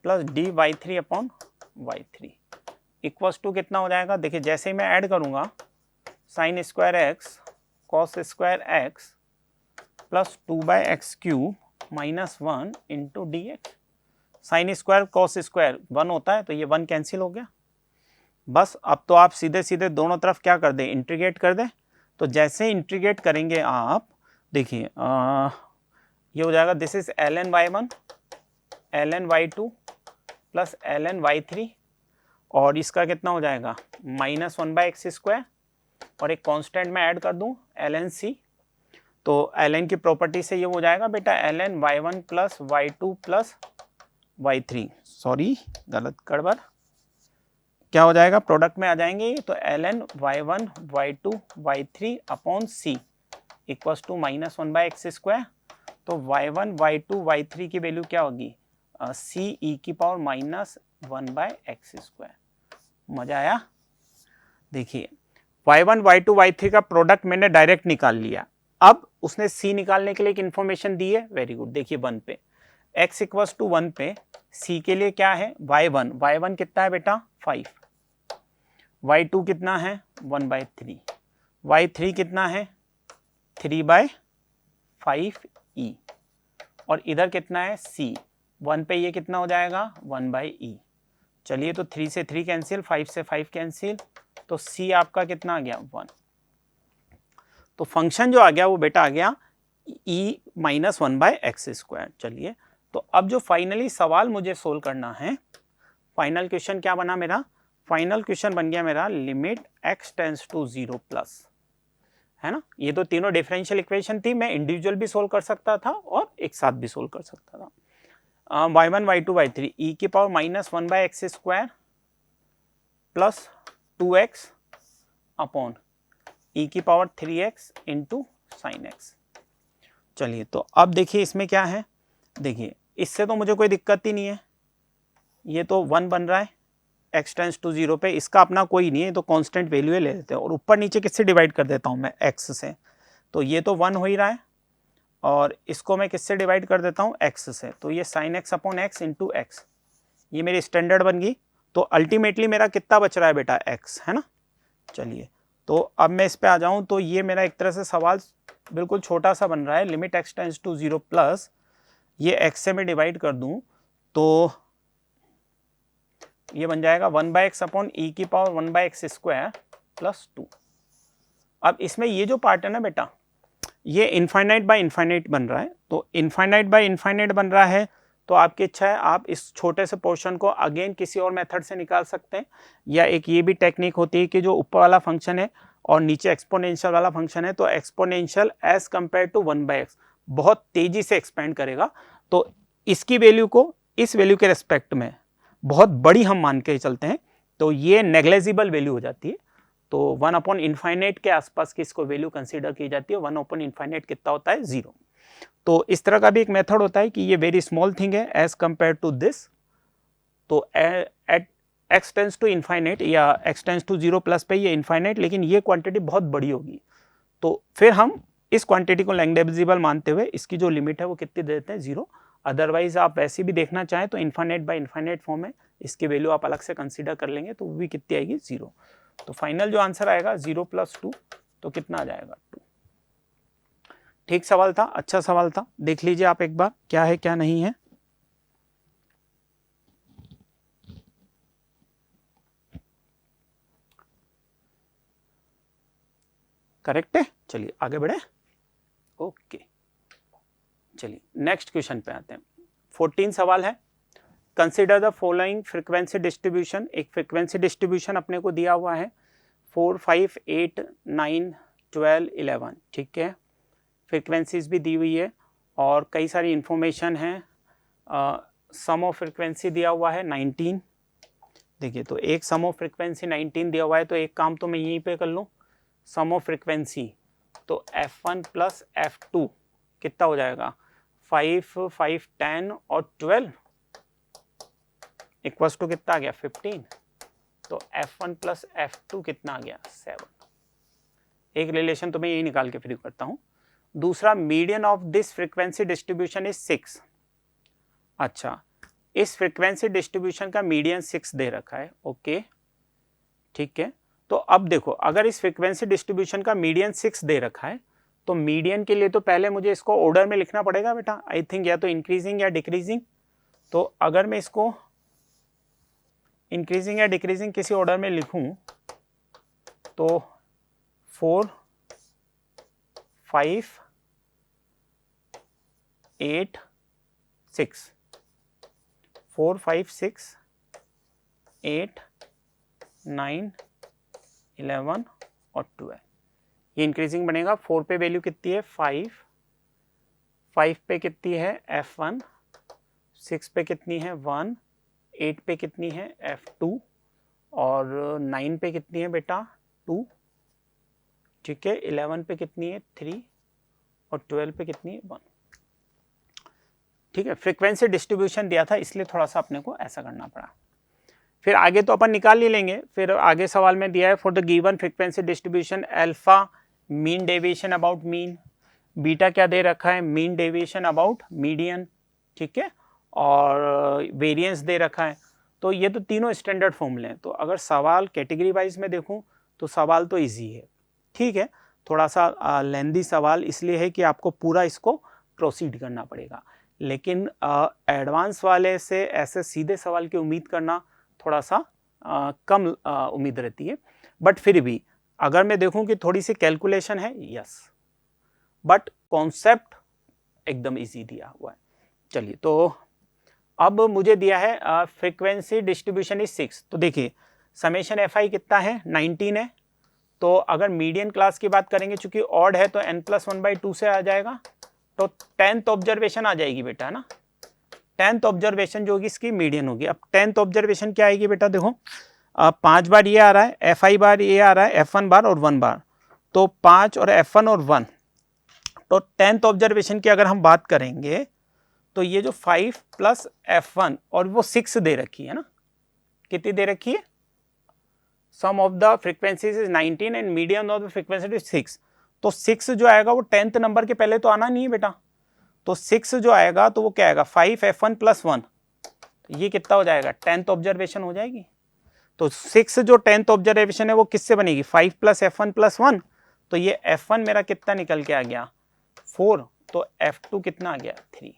plus dy3/y3 equals to कितना हो जाएगा, देखिए जैसे ही मैं ऐड करूंगा sign square x cos square x plus 2/x³ - 1 into dx। Sine square cos square 1 होता है तो ये 1 कैंसिल हो गया। बस अब तो आप सीधे सीधे दोनों तरफ क्या कर दें, इंटीग्रेट कर दें। तो जैसे इंटीग्रेट करेंगे आप देखिए ये हो जाएगा, this is ln y1 ln y2 plus ln y3, और इसका कितना हो जाएगा -1/x², और एक कांस्टेंट में ऐड कर दूं ln c, तो ln की प्रॉपर्टी से ये हो जाएगा बेटा ln y1 plus y2 plus y3, sorry गलत गड़बड़, क्या हो जाएगा प्रोडक्ट में आ जाएंगे तो ln y1 y2 y3 upon c equals to -1/x², तो y1 y2 y3 की वैल्यू क्या होगी c e⁻⁻1/x²। मजा आया, देखिए y1 y2 y3 का प्रोडक्ट मैंने डायरेक्ट निकाल लिया, अब उसने सी निकालने के लिए एक इंफॉर्मेशन दी है, वेरी गुड। देखिए 1 पे x इक्वल्स टू 1 पे सी के लिए क्या है y1 कितना है बेटा 5, y2 कितना है 1/3, y3 कितना है 3/5e और इधर कितना है c 1 पे ये कितना हो जाएगा 1/e। चलिए तो 3 से 3 कैंसिल, 5 से 5 कैंसिल, तो c आपका कितना आ गया 1। तो फंक्शन जो आ गया वो बेटा आ गया e माइनस 1/x²। चलिए तो अब जो फाइनली सवाल मुझे सोल्व करना है, फाइनल क्वेश्चन क्या बना मेरा, फाइनल क्वेश्चन बन गया मेरा limit x tends to 0 plus, है ना। ये तो तीनों डिफरेंशियल इक्वेशन थी, मैं इंडिविजुअल भी सोल्व कर सकता था और एक साथ भी सोल्व कर सकता था। y1 y2 y3 e की power minus 1/x² plus 2x upon e की power 3x into sine x. चलिए तो अब देखिए इसमें क्या है, देखिए इससे तो मुझे कोई दिक्कत ही नहीं है, ये तो 1 बन रहा है x टेंड्स टू 0 पे, इसका अपना कोई नहीं है तो कांस्टेंट वैल्यू ले लेते हैं और ऊपर नीचे किससे डिवाइड कर देता हूँ मैं x से, तो ये तो 1 हो ही रहा है और इसको मैं किससे डिवाइड कर देता हूँ x से, तो ये sine x upon x into x, ये मेरी स्टैंडर्ड बन गई। तो अल्टीमेटली मेरा कितना बच रहा है बेटा x, है ना। चलिए तो अब मैं इस पे आ जाऊँ, तो ये मेरा एक तरह से सवाल बिल्कुल छोटा सा बन रहा है, limit x tends to 0 plus ये x से मैं डिवाइड कर दूँ तो ये बन जाएगा 1/x अपॉन e की पावर 1/x² प्लस 2। अब इसमें ये जो पार्ट है ना बेटा, ये इनफाइनाइट बाय इनफाइनाइट बन रहा है, तो इनफाइनाइट बाय इनफाइनाइट बन रहा है तो आपकी इच्छा है आप इस छोटे से पोर्शन को अगेन किसी और मेथड से निकाल सकते हैं, या एक ये भी टेक्निक होती है कि जो ऊपर वाला फंक्शन है और नीचे एक्सपोनेंशियल वाला फंक्शन है, तो exponential as compare to 1/x बहुत तेजी से एक्सपेंड करेगा, तो इसकी वैल्यू को इस वैल्यू के रेस्पेक्ट में बहुत बड़ी हम मान के चलते हैं तो ये नेग्लेजिबल वैल्यू हो जाती है। तो 1 अपॉन इनफाइनाइट के आसपास की इसको वैल्यू कंसीडर की जाती है, 1 अपॉन इनफाइनाइट कितना होता है 0। तो इस तरह का भी एक मेथड होता है कि ये वेरी स्मॉल थिंग है एज कंपेयर टू दिस, तो at x tends to infinite या x टेंड्स टू 0 प्लस पे ये इनफाइनाइट, लेकिन ये क्वांटिटी बहुत बड़ी होगी, तो फिर हम इस क्वांटिटी को नेग्लेजिबल मानते हुए इसकी जो लिमिट है वो कितनी दे देते हैं 0। अदरवाइज आप वैसे भी देखना चाहें तो इनफाइनाइट बाय इनफाइनाइट फॉर्म है, इसकी वैल्यू आप अलग से कंसीडर कर लेंगे तो वो भी कितनी आएगी 0। तो फाइनल जो आंसर आएगा 0 + 2, तो कितना आ जाएगा 2। ठीक सवाल था, अच्छा सवाल था, देख लीजिए आप एक बार क्या है क्या नहीं है। करेक्ट है, चलिए आगे बढ़े। ओके चलिए नेक्स्ट क्वेश्चन पे आते हैं। 14 सवाल है, consider the following frequency distribution. एक फ्रीक्वेंसी डिस्ट्रीब्यूशन अपने को दिया हुआ है 4, 5, 8, 9, 12, 11, ठीक है। फ्रीक्वेंसीज भी दी हुई है और कई सारी इंफॉर्मेशन है। सम ऑफ फ्रीक्वेंसी दिया हुआ है 19। देखिए तो एक सम ऑफ फ्रीक्वेंसी 19 दिया हुआ है, तो एक काम तो मैं यहीं पे कर लूँ, सम ऑफ फ्रीक्वेंसी तो f1 + f2 कितना हो जाएगा 5, 5, 10 और 12 इक्वल्स टू कितना आ गया 15। तो f1 + f2 कितना आ गया 7। एक रिलेशन तो मैं यही निकाल के फिर करता हूं। दूसरा, median of this frequency distribution is 6। अच्छा, इस फ्रीक्वेंसी डिस्ट्रीब्यूशन का मीडियन 6 दे रखा है, ओके ठीक है। तो अब देखो, अगर इस फ्रीक्वेंसी डिस्ट्रीब्यूशन का मीडियन 6 दे रखा है तो मीडियन के लिए तो पहले मुझे इसको ऑर्डर में लिखना पड़ेगा बेटा, आई थिंक या तो इंक्रीजिंग या डिक्रीजिंग। तो अगर मैं इसको इंक्रीजिंग या डिक्रीजिंग किसी ऑर्डर में लिखूं तो 4, 5, 8, 6, 4, 5, 6, 8, 9, 11 और 12, ये इंक्रीजिंग बनेगा। 4 पे वैल्यू कितनी है 5, 5 पे कितनी है f1, 6 पे कितनी है 1, 8 पे कितनी है f2 और 9 पे कितनी है बेटा 2, ठीक है। 11 पे कितनी है 3 और 12 पे कितनी है 1, ठीक है। फ्रीक्वेंसी डिस्ट्रीब्यूशन दिया था इसलिए थोड़ा सा अपने को ऐसा करना पड़ा। फिर आगे तो अपन निकाल ही लेंगे। फिर आगे सवाल में दिया है for the given frequency distribution alpha mean deviation about mean, beta क्या दे रखा है, मीन डेविएशन अबाउट मीडियन, ठीक है, और वेरिएंस दे रखा है। तो ये तो तीनों स्टैंडर्ड फॉर्मूले हैं। तो अगर सवाल कैटेगरी वाइज में देखूं तो सवाल तो इजी है, ठीक है, थोड़ा सा लेंदी सवाल इसलिए है कि आपको पूरा इसको प्रोसीड करना पड़ेगा, लेकिन एडवांस वाले से ऐसे सीधे सवाल की उम्मीद करना थोड़ा सा कम उम्मीद रहती है। बट फिर भी अगर मैं देखूं कि थोड़ी सी कैलकुलेशन है, यस, बट कॉन्सेप्ट एकदम इजी दिया हुआ है। चलिए, तो अब मुझे दिया है फ्रीक्वेंसी डिस्ट्रीब्यूशन इज 6। तो देखिए समेशन एफ आई कितना है, 19 है। तो अगर मीडियन क्लास की बात करेंगे, चूंकि ऑड है तो n+1/2 से आ जाएगा, तो 10th ऑब्जर्वेशन आ जाएगी बेटा, है ना। 10th ऑब्जर्वेशन जो होगी इसकी मीडियन होगी। अब 10th ऑब्जर्वेशन क्या आएगी बेटा, देखो 5 बार ये आ रहा है, FI बार ये आ रहा है, F1 बार और 1 बार, तो 5 और F1 और 1। तो 10th ऑब्जर्वेशन की अगर हम बात करेंगे तो ये जो 5 + F1 और वो 6 दे रखी है ना, कितनी दे रखी है, sum of the frequencies is 19 and median of the frequency is 6। तो 6 जो आएगा वो 10th नंबर के पहले तो आना नहीं है बेटा, तो 6 जो आएगा तो वो क्या आएगा, 5 F1 + 1, ये कितना हो जाएगा, 10th ऑब्जर्वेशन हो जाएगी। तो 6 जो 10th ऑब्जर्वेशन है वो किससे बनेगी, 5 + F1 + 1, तो ये F1 मेरा कितना निकल के आ गया, 4, तो F2 कितना आ गया, 3।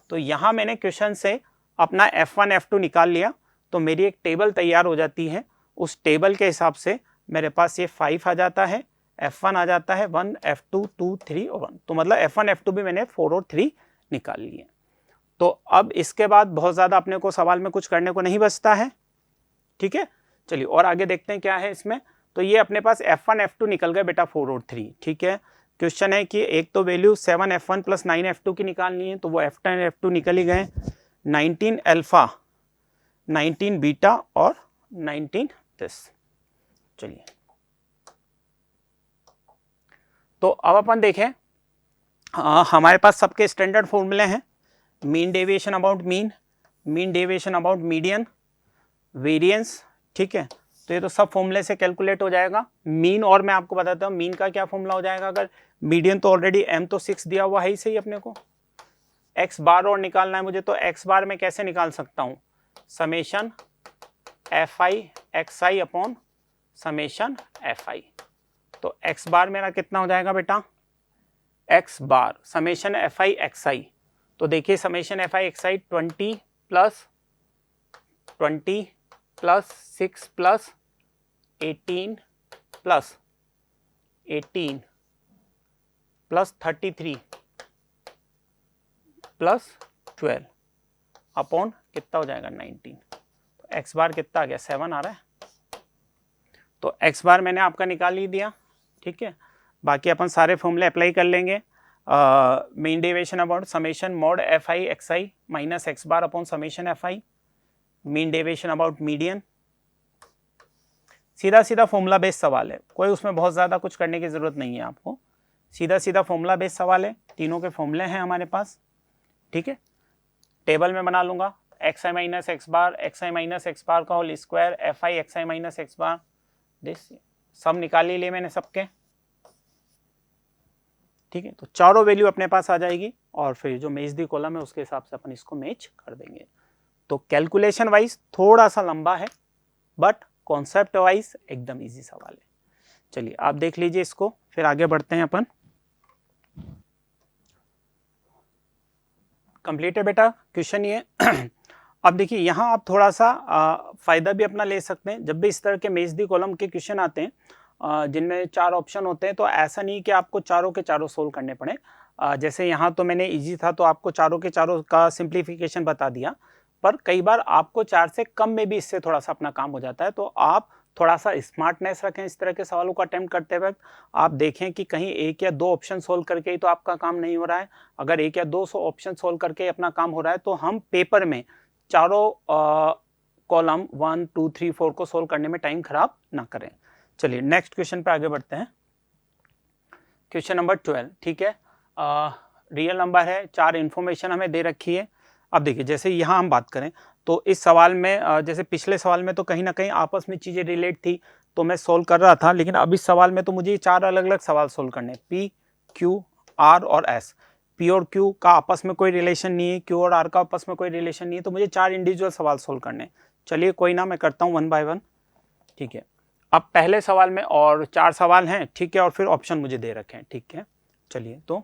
तो यहां मैंने क्वेश्चन से अपना F1 F2 निकाल लिया, तो मेरी एक टेबल तैयार हो जाती है। उस टेबल के हिसाब से मेरे पास ये 5 आ जाता है, F1 आ जाता है 1, F2 2, 3 और 1। तो मतलब F1 F2 भी मैंने 4 और 3 निकाल लिए। तो अब इसके बाद बहुत ज़्यादा अपने को सवाल में कुछ करने को नहीं बचता है, ठीक है। चलिए और आगे देखते हैं क्या है इसमें। तो ये अपने पास F1 F2 निकल गए बेटा, 4 और 3, ठीक है। क्वेश्चन है कि एक तो वैल्यू 7 F1 + 9 F2 की निकालनी है, तो वो F10 F2 निकल ही गए, 19 अल्फा, 19 बीटा और 19 दिस। चलिए, तो अब अपन देखें, हमारे पास सबके स्टैंडर्ड फॉर्मूले हैं, mean deviation about mean, mean deviation about median, variance, ठीक है। तो ये तो सब फॉर्मूले से कैलकुलेट हो जाएगा। मीन, और मैं आपको बताता हूँ मीन का क्या फॉर्मूला हो जाएगा। अगर मीडियन तो ऑलरेडी m तो 6 दिया हुआ है ही सही अपने को, x बार और निकालना है मुझे, तो x बार में कैसे निकाल सकता हूँ, summation fi xi upon summation fi। तो x बार मेरा कितना हो जाएगा बेटा, x बार समेशन fi xi। तो देखिए समेशन fi xi 20 + 6 + 18 + 18 + 33 + 12 अपॉन कितना हो जाएगा, 19। तो x बार कितना आ गया, 7 आ रहा है। तो x बार मैंने आपका निकाल ही दिया, ठीक है। बाकी अपन सारे फॉर्मूले अप्लाई कर लेंगे। Mean deviation about summation mod fi xi minus x bar upon summation fi, mean deviation about median. सीधा सीधा फॉर्मूला बेस्ड सवाल है, कोई उसमें बहुत ज़्यादा कुछ करने की ज़रूरत नहीं है आपको, सीधा सीधा फॉर्मूला बेस्ड सवाल है। तीनों के फॉर्मूले हैं हमारे पास, ठीक है। टेबल में बना लूँगा, xi minus x bar, xi minus x bar का whole square, fi xi minus x bar, this सब निकाल ही लिए मैंने सबके, ठीक है। तो चारों वैल्यू अपने पास आ जाएगी और फिर जो मैच दी कॉलम है उसके हिसाब से अपन इसको मैच कर देंगे। तो कैलकुलेशन वाइज थोड़ा सा लंबा है, बट कॉन्सेप्ट वाइज एकदम इजी सवाल है। चलिए आप देख लीजिए इसको, फिर आगे बढ़ते हैं अपन। कंप्लीट है बेटा क्वेश्चन ये। अब देखिए यहाँ आप थोड़ा सा फायदा भी अपना ले सकते हैं। जब भी इस तरह के मैच दी कॉलम के क्वेश्चन आते हैं जिनमें 4 ऑप्शन होते हैं, तो ऐसा नहीं कि आपको चारों के चारों सोल्व करने पड़े। जैसे यहाँ तो मैंने इजी था तो आपको चारों के चारों का सिंप्लीफिकेशन बता दिया, पर कई बार आपको 4 से कम में भी इससे थोड़ा सा अपना काम हो जाता है। तो आप थोड़ा सा स्मार्टनेस रखें इस तरह के सवालों को अटेम्प्ट करते वक्त। आप देखें कि कहीं 1 या 2 ऑप्शन सोल्व करके ही तो आपका काम नहीं हो रहा है। अगर 1 या 2 ऑप्शन सोल्व करके अपना काम हो रहा है तो हम पेपर में चारों कॉलम 1 2 3 4 को सोल्व करने में टाइम खराब ना करें। चलिए नेक्स्ट क्वेश्चन पे आगे बढ़ते हैं। क्वेश्चन नंबर 12, ठीक है। रियल नंबर है, 4 इन्फॉर्मेशन हमें दे रखी है। अब देखिए जैसे यहाँ हम बात करें तो इस सवाल में जैसे पिछले सवाल में तो कहीं ना कहीं आपस में चीज़ें रिलेट थी तो मैं सोल्व कर रहा था, लेकिन अब इस सवाल में तो मुझे 4 अलग अलग सवाल सोल्व करने, P, Q, आर और एस, पी और क्यू का आपस में कोई रिलेशन नहीं है, क्यू और आर का आपस में कोई रिलेशन नहीं है, तो मुझे 4 इंडिविजुअल सवाल सोल्व करने हैं। चलिए कोई ना, मैं करता हूँ 1 बाय 1। ठीक है, अब पहले सवाल में और 4 सवाल हैं, ठीक है, और फिर ऑप्शन मुझे दे रखे हैं, ठीक है। चलिए तो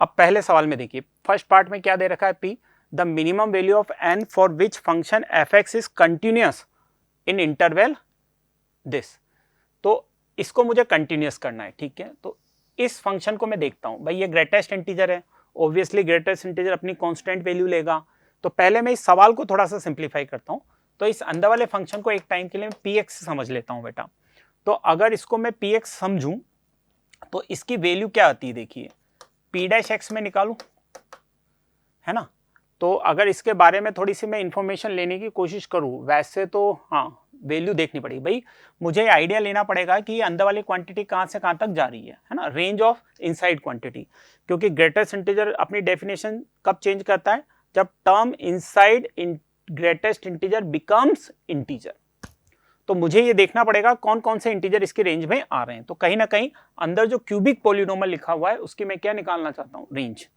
अब पहले सवाल में देखिए, फर्स्ट पार्ट में क्या दे रखा है, P the minimum value of n for which function f x is continuous in interval this. तो इसको मुझे कंटिन्यूअस करना है, ठीक है। तो इस फंक्शन को मैं देखता हूं, भाई ये ग्रेटेस्ट इंटीजर है, ऑब्वियसली ग्रेटेस्ट इंटीजर अपनी कांस्टेंट वैल्यू लेगा। तो पहले मैं इस सवाल को थोड़ा सा सिंप्लीफाई करता हूं, तो इस अंदर वाले फंक्शन को एक टाइम के लिए पी एक्स समझ लेता हूं बेटा। तो अगर इसको मैं पी एक्स समझूं तो इसकी वैल्यू क्या आती है, देखिए पी डैश एक्स में निकालूं, है ना। तो अगर इसके बारे में थोड़ी सी मैं इंफॉर्मेशन लेने की कोशिश करूं, वैसे तो हाँ वैल्यू देखनी पड़ेगी, भाई मुझे आइडिया लेना पड़ेगा कि ये अंदर वाली क्वांटिटी कहाँ से कहाँ तक जा रही है ना, रेंज ऑफ इनसाइड क्वांटिटी। क्योंकि ग्रेटेस्ट इंटीजर अपनी डेफिनेशन कब चेंज करता है, जब term inside greatest integer becomes integer. तो मुझे ये देखना पड़ेगा कौन कौन से इंटीजर इसकी रेंज में आ रहे हैं। तो कहीं ना कहीं अंदर जो क्यूबिक पॉलिनोमियल लिखा हुआ है उसकी मैं क्या निकालना चाहता हूँ, रेंज।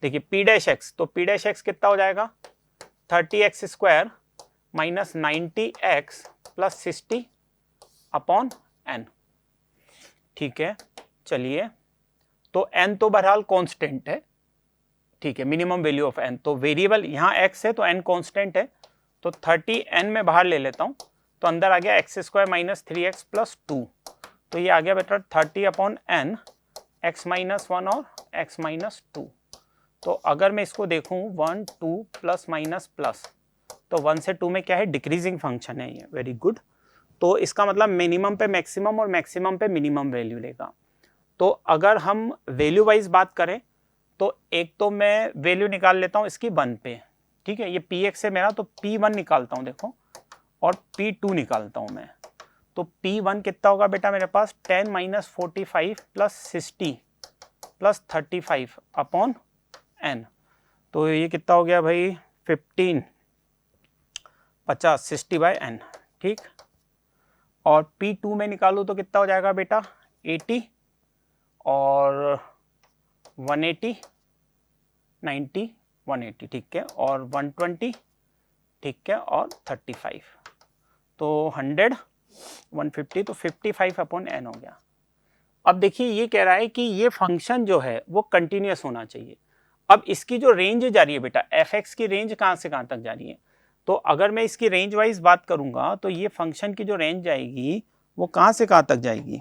देखिए पी डैश एक्स, तो पी डैश एक्स कितना हो जाएगा, 30x square minus 90x plus 60 upon n, ठीक है। चलिए तो n तो बहरहाल कांस्टेंट है, ठीक है, मिनिमम वैल्यू ऑफ n, तो वेरिएबल यहाँ x है तो n कांस्टेंट है, तो 30n में बाहर ले लेता हूँ, तो अंदर आ गया x square minus 3x plus 2, तो ये आ गया बेटा 30 अपॉन n, x माइनस 1 और x माइनस 2। तो अगर मैं इसको देखूं 1 2 प्लस माइनस प्लस, तो 1 से 2 में क्या है, डिक्रीजिंग फंक्शन है ये, वेरी गुड। तो इसका मतलब मिनिमम पे मैक्सिमम और मैक्सिमम पे मिनिमम वैल्यू लेगा। तो अगर हम वैल्यू वाइज बात करें तो एक तो मैं वैल्यू निकाल लेता हूं इसकी 1 पे, ठीक है, ये पी एक्स है मेरा, तो P1 निकालता हूं देखो, और P2 निकालता हूं मैं। तो P1 कितना होगा बेटा मेरे पास, 10 minus 45 plus 60 plus 35 upon n। तो ये कितना हो गया भाई, 15 50 60 बाय n, ठीक। और P2 में निकालू तो कितना हो जाएगा बेटा, 80 और 180 90 180, ठीक है, और 120, ठीक है, और 35, तो 100 150, तो 55 अपॉन n हो गया। अब देखिए ये कह रहा है कि ये फंक्शन जो है वो कंटिन्यूअस होना चाहिए। अब इसकी जो रेंज जा रही है बेटा, एफ एक्स की रेंज कहाँ से कहाँ तक जा रही है, तो अगर मैं इसकी रेंज वाइज बात करूंगा तो ये फंक्शन की जो रेंज जाएगी वो कहाँ से कहाँ तक जाएगी,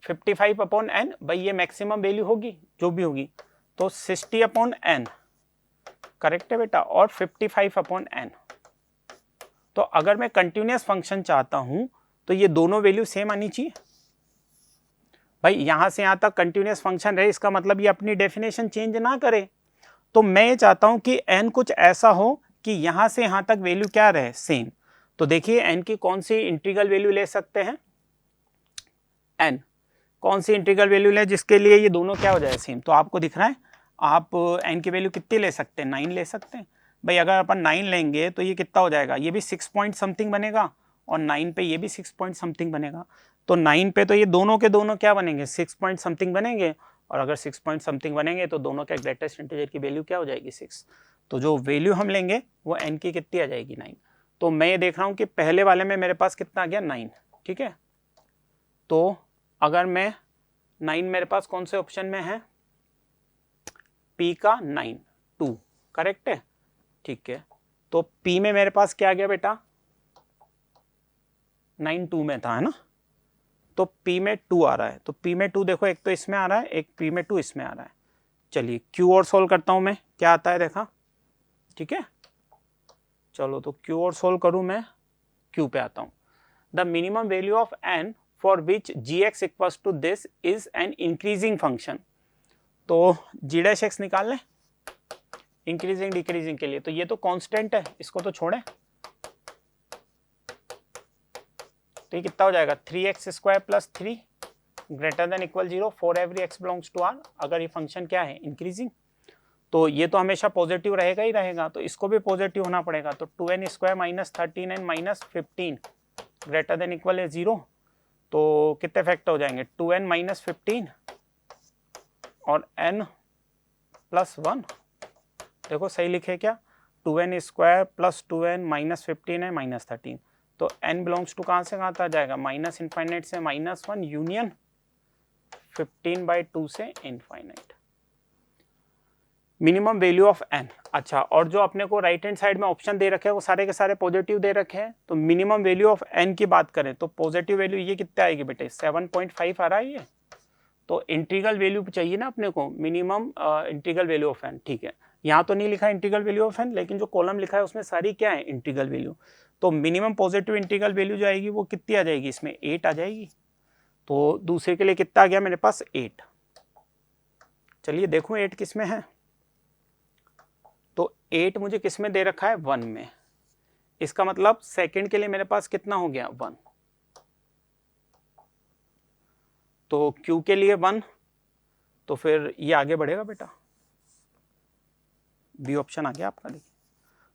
55 अपॉन n, भाई ये मैक्सिमम वैल्यू होगी जो भी होगी, तो 60 अपॉन n, करेक्ट है बेटा, और 55 अपॉन n। तो अगर मैं कंटिन्यूअस फंक्शन चाहता हूं तो ये दोनों वैल्यू सेम आनी चाहिए। भाई यहां से यहां तक कंटिन्यूअस फंक्शन रहे, इसका मतलब ये अपनी डेफिनेशन चेंज ना करे। तो मैं ये चाहता हूं कि n कुछ ऐसा हो कि यहां से यहां तक वैल्यू क्या रहे, सेम। तो देखिए n की कौन सी इंटीग्रल वैल्यू ले सकते हैं, n कौन सी इंटीग्रल वैल्यू ले जिसके लिए ये दोनों क्या हो जाए, सेम। तो आपको दिख रहा है, आप n की वैल्यू कितनी ले सकते हैं, 9 ले सकते हैं। भाई अगर अपन 9 लेंगे तो ये कितना हो जाएगा, ये भी 6 पॉइंट समथिंग बनेगा, और 9 पे ये भी 6 पॉइंट समथिंग बनेगा। तो 9 पे तो ये दोनों के दोनों क्या बनेंगे, 6 पॉइंट समथिंग बनेंगे, और अगर 6 पॉइंट समथिंग बनेंगे तो दोनों के ग्रेटेस्ट इंटीजर की वैल्यू क्या हो जाएगी, 6। तो जो वैल्यू हम लेंगे वो n की कितनी आ जाएगी, 9। तो मैं ये देख रहा हूँ कि पहले वाले में मेरे पास कितना आ गया, 9, ठीक है। तो अगर मैं 9 मेरे पास कौन से ऑप्शन में है, P का 9 2, करेक्ट है, ठीक है। तो P में मेरे पास क्या आ गया बेटा, 9 2 में था, है ना, तो P में 2 आ रहा है। तो P में 2 देखो, एक तो इसमें आ रहा है, एक P में 2 इसमें आ रहा है। चलिए Q और सोल्व करता हूं मैं, क्या आता है देखा, ठीक है। चलो तो Q और सोल्व करूं मैं, Q पे आता हूं। The minimum value of n for which gx equals to this is an increasing function. तो g डैश x निकाल लें इंक्रीजिंग डिक्रीजिंग के लिए, तो ये तो कांस्टेंट है, इसको तो छोड़ें, तो ये कितना हो जाएगा, 3x square plus 3 greater than equal 0 for every x belongs to r। अगर ये फंक्शन क्या है, इंक्रीजिंग, तो ये तो हमेशा पॉजिटिव रहेगा ही रहेगा, तो इसको भी पॉजिटिव होना पड़ेगा। तो 2n square minus 13n minus 15 greater than equal है 0। तो कितने फैक्टर हो जाएंगे, 2n माइनस 15 और n प्लस 1। देखो सही लिखे क्या, 2n square plus 2n minus 15 है माइनस 13, तो n बिलोंग्स टू कहाँ से कहाँ तक जाएगा, माइनस इनफाइनाइट से माइनस 1 यूनियन 15/2 से infinite. Minimum value of n। अच्छा, और जो अपने को राइट हैंड साइड में ऑप्शन दे रखे हैं वो सारे के सारे पॉजिटिव दे रखे हैं, तो मिनिमम वैल्यू ऑफ n की बात करें तो पॉजिटिव वैल्यू ये कितना आएगी बेटे, 7.5 आ रहा है ये। तो इंटीग्रल वैल्यू चाहिए ना अपने को, minimum integral value of n। ठीक है, यहाँ तो नहीं लिखा इंटीग्रल वैल्यू ऑफ n, लेकिन जो कॉलम लिखा है उसमें सारी क्या है, इंटीग्रल वैल्यू। तो मिनिमम पॉजिटिव इंटीग्रल वैल्यू जो आएगी वो कितनी आ जाएगी, इसमें 8 आ जाएगी। तो दूसरे के लिए कितना आ गया मेरे पास, 8। चलिए देखो 8 किस में है, तो 8 मुझे किस में दे रखा है, 1 में। इसका मतलब सेकंड के लिए मेरे पास कितना हो गया, 1। तो Q के लिए 1, तो फिर ये आगे बढ़ेगा बेटा, बी ऑप्शन आ गया आपका। देखिए,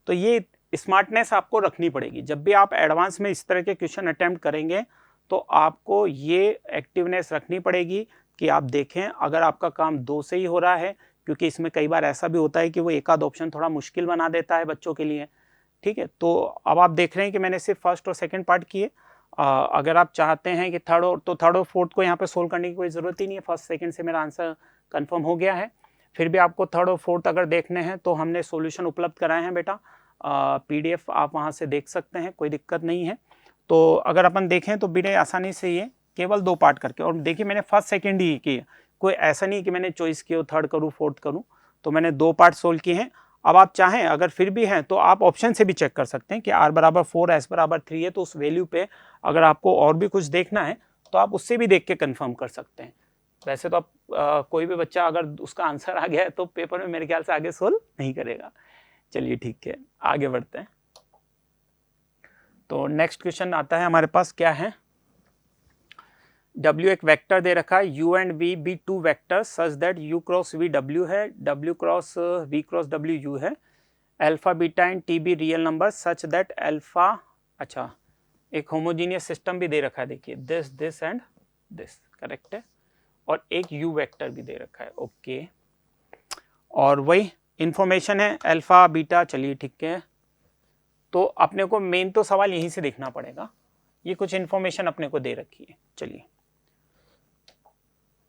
तो ये स्मार्टनेस आपको रखनी पड़ेगी जब भी आप एडवांस में इस तरह के क्वेश्चन अटेम्प्ट करेंगे, तो आपको ये एक्टिवनेस रखनी पड़ेगी कि आप देखें अगर आपका काम 2 से ही हो रहा है, क्योंकि इसमें कई बार ऐसा भी होता है कि वो एक आध ऑप्शन थोड़ा मुश्किल बना देता है बच्चों के लिए। ठीक है, तो अब आप देख रहे हैं कि मैंने सिर्फ फर्स्ट और सेकंड पार्ट किए। अगर आप चाहते हैं कि थर्ड और फोर्थ को यहाँ पे सोल्व करने की कोई ज़रूरत ही नहीं है, फर्स्ट सेकंड से मेरा आंसर कंफर्म हो गया है। फिर भी आपको थर्ड और फोर्थ अगर देखने हैं तो हमने सॉल्यूशन उपलब्ध कराए हैं बेटा, PDF आप वहाँ से देख सकते हैं, कोई दिक्कत नहीं है। तो अगर अपन देखें तो बड़े आसानी से ये केवल 2 पार्ट करके, और देखिए मैंने फर्स्ट सेकंड ही किए, कोई ऐसा नहीं कि मैंने चॉइस किया थर्ड करूँ फोर्थ करूँ, तो मैंने 2 पार्ट सोल्व किए हैं। अब आप चाहें अगर फिर भी हैं तो आप ऑप्शन से भी चेक कर सकते हैं कि r बराबर 4 s बराबर 3 है, तो उस वैल्यू पे अगर आपको और भी कुछ देखना है तो आप उससे भी देख के कंफर्म कर सकते हैं। वैसे तो आप कोई भी बच्चा अगर उसका आंसर आ गया है तो पेपर में मेरे ख्याल से आगे सोल्व नहीं करेगा। चलिए ठीक है, आगे बढ़ते हैं। तो नेक्स्ट क्वेश्चन आता है हमारे पास, क्या है, W एक वेक्टर दे रखा है, U and V be 2 vector such that U cross V W है, W cross V cross W U है, alpha beta and T be real number such that alpha, अच्छा एक होमोजीनियस सिस्टम भी दे रखा है, देखिए दिस एंड दिस, करेक्ट है, और एक U वेक्टर भी दे रखा है, ओके। और वही इंफॉर्मेशन है अल्फा बीटा, चलिए ठीक है। तो अपने को मेन तो सवाल यहीं से देखना पड़ेगा, ये कुछ इंफॉर्मेशन अपने को दे रखी है। चलिए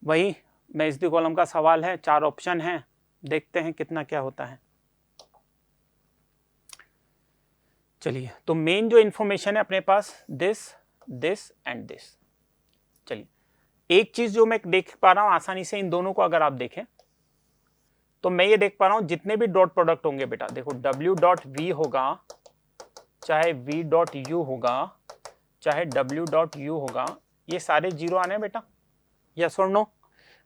वही मैच द कॉलम का सवाल है, 4 ऑप्शन हैं, देखते हैं कितना क्या होता है। चलिए, तो मेन जो इंफॉर्मेशन है अपने पास दिस एंड दिस। चलिए, एक चीज जो मैं देख पा रहा हूं आसानी से, इन दोनों को अगर आप देखें तो मैं ये देख पा रहा हूं जितने भी डॉट प्रोडक्ट होंगे बेटा, देखो W डॉट V होगा, चाहे V डॉट U होगा, चाहे W डॉट U होगा, ये सारे 0 आने हैं बेटा, यस और नो।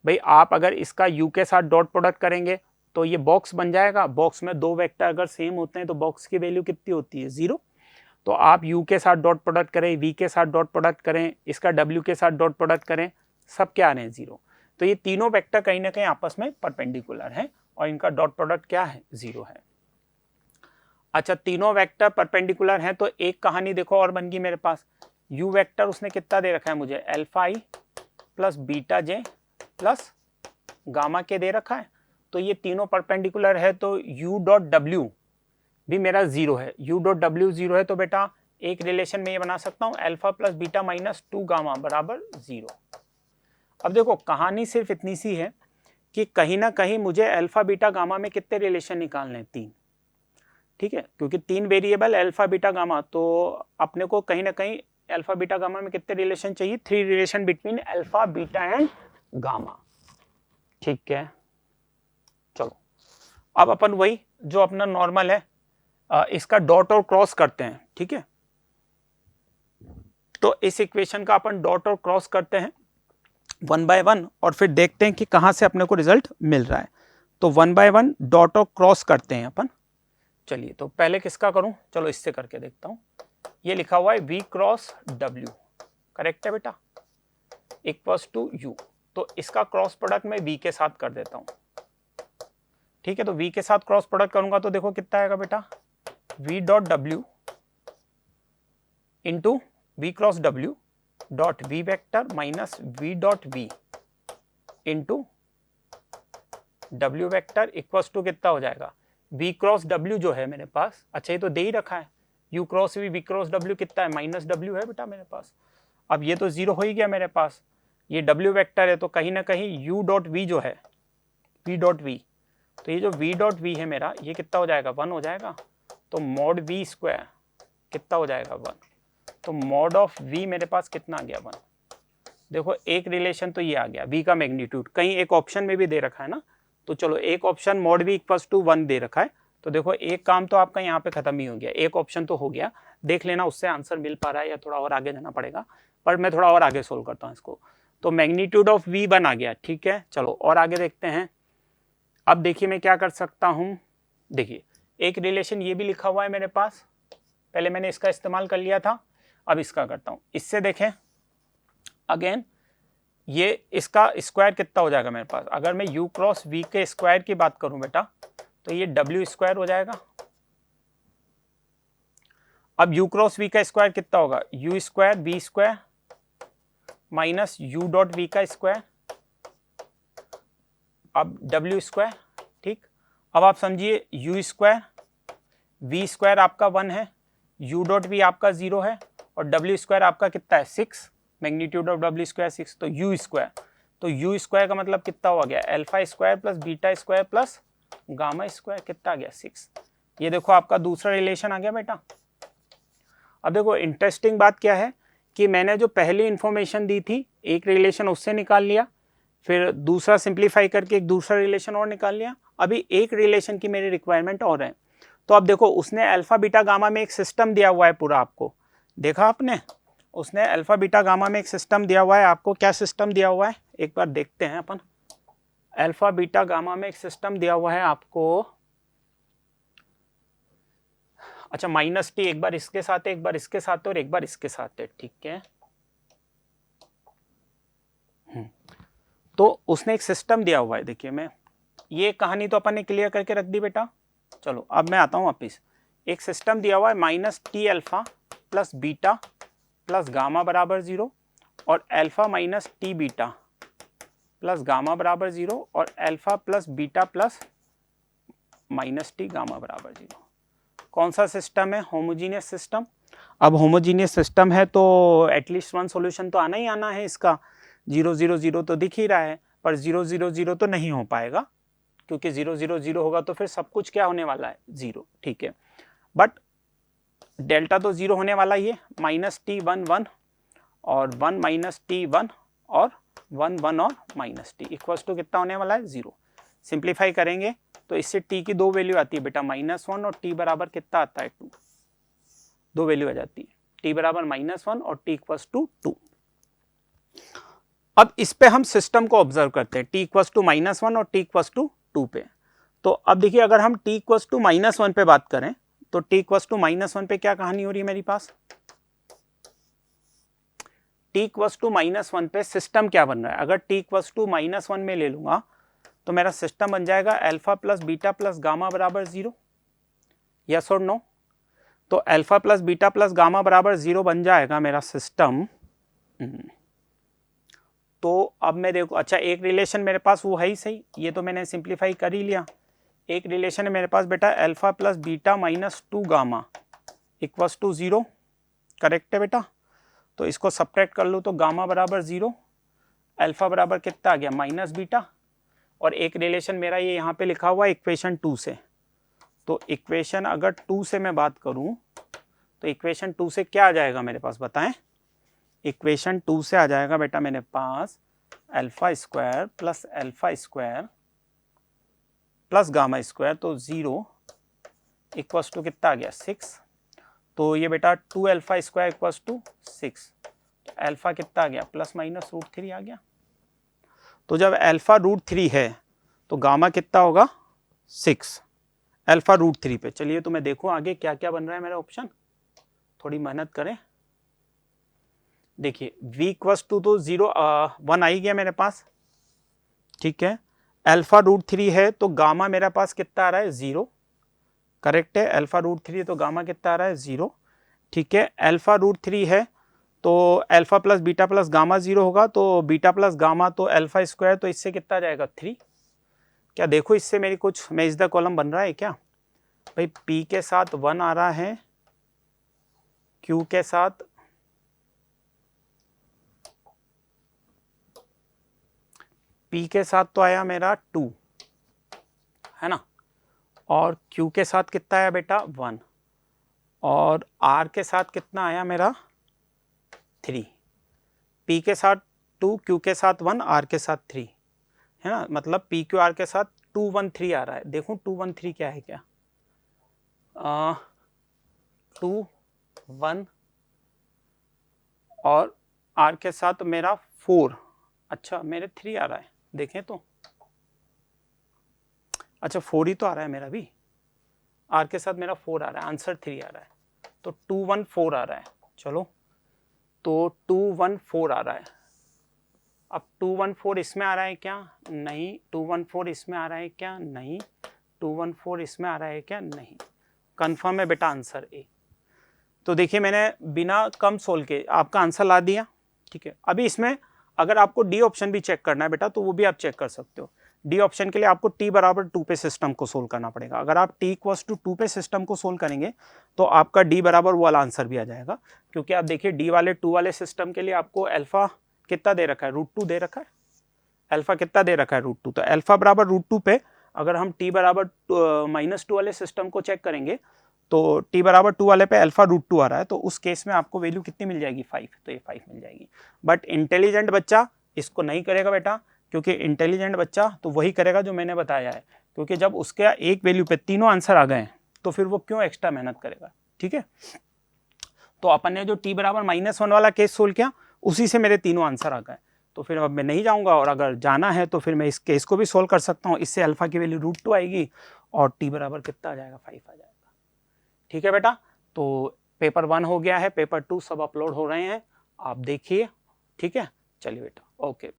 भाई आप अगर इसका U के साथ डॉट प्रोडक्ट करेंगे तो ये बॉक्स बन जाएगा, बॉक्स में 2 वेक्टर अगर सेम होते हैं तो बॉक्स की वैल्यू कितनी होती है, 0। तो आप U के साथ डॉट प्रोडक्ट करें, V के साथ डॉट प्रोडक्ट करें, इसका W के साथ डॉट प्रोडक्ट करें, सब क्या आ रहे हैं, 0। तो ये तीनों वेक्टर कहीं ना कहीं आपस में परपेंडिकुलर हैं और इनका डॉट प्रोडक्ट क्या है, 0 है। अच्छा, तीनों वेक्टर परपेंडिकुलर हैं तो एक कहानी देखो और बन गई मेरे पास, U वेक्टर उसने कितना दे रखा है मुझे, alpha i plus beta j plus gamma के दे रखा है, तो ये तीनों परपेंडिकुलर है, तो U डॉट W भी मेरा 0 है। U डॉट W 0 है तो बेटा एक रिलेशन में ये बना सकता हूँ alpha plus beta minus 2 gamma बराबर 0। अब देखो कहानी सिर्फ इतनी सी है कि कहीं ना कहीं मुझे अल्फा बीटा गामा में कितने रिलेशन निकालने हैं, 3, ठीक है, क्योंकि 3 वेरिएबल अल्फा बीटा गामा, तो अपने को कहीं ना कहीं अल्फा बीटा गामा में कितने रिलेशन चाहिए, 3 relation between alpha beta and gamma, ठीक है। चलो अब अपन वही जो अपना नॉर्मल है इसका डॉट और क्रॉस करते हैं, ठीक है। तो इस इक्वेशन का अपन डॉट और क्रॉस करते हैं 1 बाय 1 और फिर देखते हैं कि कहां से अपने को रिजल्ट मिल रहा है। तो 1 बाय 1 डॉट और क्रॉस करते हैं अपन। चलिए, तो पहले किसका करूं, चलो इससे करके देखता हूं। ये लिखा हुआ है V क्रॉस W, करेक्ट है बेटा, इक्वल्स टू U। तो इसका क्रॉस प्रोडक्ट मैं V के साथ कर देता हूं, ठीक है। तो V के साथ क्रॉस प्रोडक्ट करूंगा तो देखो कितना आएगा बेटा, V dot W into V cross W dot V vector minus V dot V into W vector equals to कितना हो जाएगा, v क्रॉस w जो है मेरे पास, अच्छा ये तो दे ही रखा है, u cross v cross w कितना है, माइनस w है बेटा मेरे पास। अब ये तो जीरो हो ही गया मेरे पास, ये w वेक्टर है तो कहीं ना कहीं u डॉट v जो है, v डॉट v, तो ये जो v डॉट v है मेरा ये कितना हो जाएगा, 1 हो जाएगा। तो मॉड v स्क्वायर कितना हो जाएगा, 1। तो मॉड ऑफ v मेरे पास कितना आ गया, 1। देखो एक रिलेशन तो ये आ गया v का मैग्नीट्यूड, कहीं एक ऑप्शन में भी दे रखा है ना, तो चलो एक option mod v equals to 1 दे रखा है, तो देखो एक काम तो आपका यहाँ पे खत्म ही हो गया, एक ऑप्शन तो हो गया, देख लेना उससे आंसर मिल पा रहा है या थोड़ा और आगे जाना पड़ेगा, पर मैं थोड़ा और आगे सोल्व करता हूँ इसको। तो मैग्नीट्यूड ऑफ v 1 आ गया, ठीक है। चलो और आगे देखते हैं। अब देखिए मैं क्या कर सकता हूँ, देखिए एक रिलेशन ये भी लिखा हुआ है मेरे पास, पहले मैंने इसका इस्तेमाल कर लिया था, अब इसका करता हूँ। इससे देखें अगेन, ये इसका स्क्वायर कितना हो जाएगा मेरे पास, अगर मैं u क्रॉस v के स्क्वायर की बात करूं बेटा तो ये w स्क्वायर हो जाएगा। अब u क्रॉस v का स्क्वायर कितना होगा, u square v square minus u dot v का स्क्वायर, अब w स्क्वायर, ठीक। अब आप समझिए u स्क्वायर v स्क्वायर आपका 1 है, u डॉट v आपका 0 है, और w स्क्वायर आपका कितना है, 6, मैग्नीट्यूड ऑफ w स्क्वायर 6, तो u स्क्वायर, तो u स्क्वायर का मतलब कितना हो गया, alpha square plus beta square plus gamma square, कितना आ गया, 6। ये देखो आपका दूसरा रिलेशन आ गया बेटा। अब देखो इंटरेस्टिंग बात क्या है कि मैंने जो पहली इंफॉर्मेशन दी थी, एक रिलेशन उससे निकाल लिया, फिर दूसरा सिंप्लीफाई करके एक दूसरा रिलेशन और निकाल लिया, अभी एक रिलेशन की मेरी रिक्वायरमेंट और है। तो अब देखो उसने अल्फा बीटा गामा में एक सिस्टम दिया हुआ है पूरा, आपको देखा आपने, उसने अल्फा बीटा गामा में एक सिस्टम दिया हुआ है, आपको क्या सिस्टम दिया हुआ है एक बार देखते हैं अपन। अल्फा बीटा गामा में एक सिस्टम दिया हुआ है आपको, अच्छा माइनस टी, एक बार इसके साथ है, एक बार इसके साथ है और एक बार इसके साथ है, ठीक है। तो उसने एक सिस्टम दिया हुआ है, देखिए मैं ये कहानी तो अपन ने क्लियर करके रख दी बेटा। चलो अब मैं आता हूँ वापिस, एक सिस्टम दिया हुआ है minus T alpha plus beta plus gamma बराबर 0 और alpha minus T beta plus gamma बराबर 0 और alpha plus beta plus minus T gamma बराबर 0। कौन सा सिस्टम है, होमोजीनियस सिस्टम। अब होमोजीनियस सिस्टम है तो एटलीस्ट 1 सॉल्यूशन तो आना ही आना है इसका, 0 0 0 तो दिख ही रहा है, पर 0 0 0 तो नहीं हो पाएगा, क्योंकि 0 0 0 होगा तो फिर सब कुछ क्या होने वाला है, 0, ठीक है। बट डेल्टा तो 0 होने वाला ही है, माइनस टी 1 1 और 1 माइनस टी 1 और 1 1 और माइनस टी इक्वल्स टू कितना होने वाला है, 0। सिंप्लीफाई करेंगे तो इससे टी की 2 वैल्यू आती है बेटा, -1 और टी बराबर कितना आता है, 2, 2 वैल्यू आ जाती है, टी बराबर -1 और टी इक्वल्स टू 2। अब इस पे हम सिस्टम को ऑब्जर्व करते हैं, टी इक्वल्स टू -1 और टी इक्वल्स टू 2 पे। तो अब देखिए अगर हम टी इक्वल्स टू -1 पे बात करें तो टी इक्वल्स टू -1 पे क्या कहानी हो रही है मेरी पास, टी इक्वल्स टू -1 पे सिस्टम क्या बन रहा है। अगर टी इक्वल्स टू -1 में ले लूंगा तो मेरा सिस्टम बन जाएगा alpha plus beta plus gamma बराबर 0, यस और नो। तो alpha plus beta plus gamma बराबर 0 बन जाएगा मेरा सिस्टम। तो अब मैं देखो, अच्छा एक रिलेशन मेरे पास वो है ही सही, ये तो मैंने सिंप्लीफाई कर ही लिया। एक रिलेशन है मेरे पास बेटा alpha plus beta minus 2 gamma equals to 0, correct है बेटा। तो इसको सब्ट्रैक्ट कर लूँ तो गामा बराबर 0, अल्फा बराबर कितना आ गया, माइनस बीटा, और एक रिलेशन मेरा ये यहाँ पे लिखा हुआ है इक्वेशन 2 से। तो इक्वेशन अगर 2 से मैं बात करूँ तो इक्वेशन 2 से क्या आ जाएगा मेरे पास बताएं। इक्वेशन 2 से आ जाएगा बेटा मेरे पास alpha square plus alpha square plus gamma square, तो 0 इक्वल्स टू कितना आ गया, 6। तो ये बेटा 2 अल्फा स्क्वायर इक्वल्स टू 6, तो अल्फा कितना आ गया, +-√3 आ गया। तो जब अल्फा √3 है तो गामा कितना होगा, 6 अल्फा √3 पे। चलिए तो मैं देखूं आगे क्या क्या बन रहा है मेरा ऑप्शन, थोड़ी मेहनत करें। देखिए v इक्वल्स टू तो 1 आ ही गया मेरे पास, ठीक है। अल्फा √3 है तो गामा मेरे पास कितना आ रहा है, 0, करेक्ट है। अल्फा √3 तो गामा कितना आ रहा है, 0, ठीक है। अल्फा √3 है तो alpha plus beta plus gamma 0 होगा, तो बीटा प्लस गामा तो अल्फा स्क्वायर, तो इससे कितना जाएगा 3। क्या देखो इससे मेरी कुछ मैच द कॉलम बन रहा है क्या भाई? P के साथ 1 आ रहा है, Q के साथ P के साथ तो आया मेरा 2 है ना, और Q के साथ कितना आया बेटा 1, और R के साथ कितना आया मेरा 3। P के साथ 2, Q के साथ 1, R के साथ 3 है ना, मतलब P Q R के साथ 2 1 3 आ रहा है। देखो 2 1 3 क्या है, क्या 2 1 और R के साथ मेरा 4, अच्छा मेरे 3 आ रहा है, देखें तो अच्छा 4 ही तो आ रहा है मेरा भी, R के साथ मेरा 4 आ रहा है, आंसर 3 आ रहा है, तो 2 1 4 आ रहा है। चलो तो 2 1 4 आ रहा है। अब 2 1 4 इसमें आ रहा है क्या? नहीं। 2 1 4 इसमें आ रहा है क्या? नहीं। 2 1 4 इसमें आ रहा है क्या? नहीं। कंफर्म है बेटा आंसर ए। तो देखिए मैंने बिना कम सोल्व के आपका आंसर ला दिया, ठीक है। अभी इसमें अगर आपको डी ऑप्शन भी चेक करना है बेटा, तो वो भी आप चेक कर सकते हो। डी ऑप्शन के लिए आपको t बराबर 2 पे सिस्टम को सोल्व करना पड़ेगा। अगर आप t इक्वल्स टू 2 पे सिस्टम को सोल्व करेंगे तो आपका d बराबर वो वाला आंसर भी आ जाएगा, क्योंकि आप देखिए d वाले 2 वाले सिस्टम के लिए आपको अल्फा कितना दे रखा है, √2 दे रखा है, अल्फा कितना दे रखा है √2, तो अल्फा बराबर √2 पे अगर हम t बराबर -2 वाले सिस्टम को चेक करेंगे तो t बराबर 2 वाले पे अल्फा √2 आ रहा है, तो उस केस में आपको वैल्यू कितनी मिल जाएगी 5, तो ये 5 मिल जाएगी। बट इंटेलिजेंट बच्चा इसको नहीं करेगा बेटा, क्योंकि इंटेलिजेंट बच्चा तो वही करेगा जो मैंने बताया है, क्योंकि जब उसके एक वैल्यू पे तीनों आंसर आ गए तो फिर वो क्यों एक्स्ट्रा मेहनत करेगा, ठीक है। तो अपन ने जो t बराबर -1 वाला केस सोल्व किया, उसी से मेरे तीनों आंसर आ गए, तो फिर अब मैं नहीं जाऊंगा, और अगर जाना है तो फिर मैं इस केस को भी सोल्व कर सकता हूँ। इससे अल्फा की वैल्यू √2 आएगी और t बराबर कितना आ जाएगा 5 आ जाएगा, ठीक है बेटा। तो पेपर 1 हो गया है, पेपर 2 सब अपलोड हो रहे हैं, आप देखिए, ठीक है। चलिए बेटा, ओके।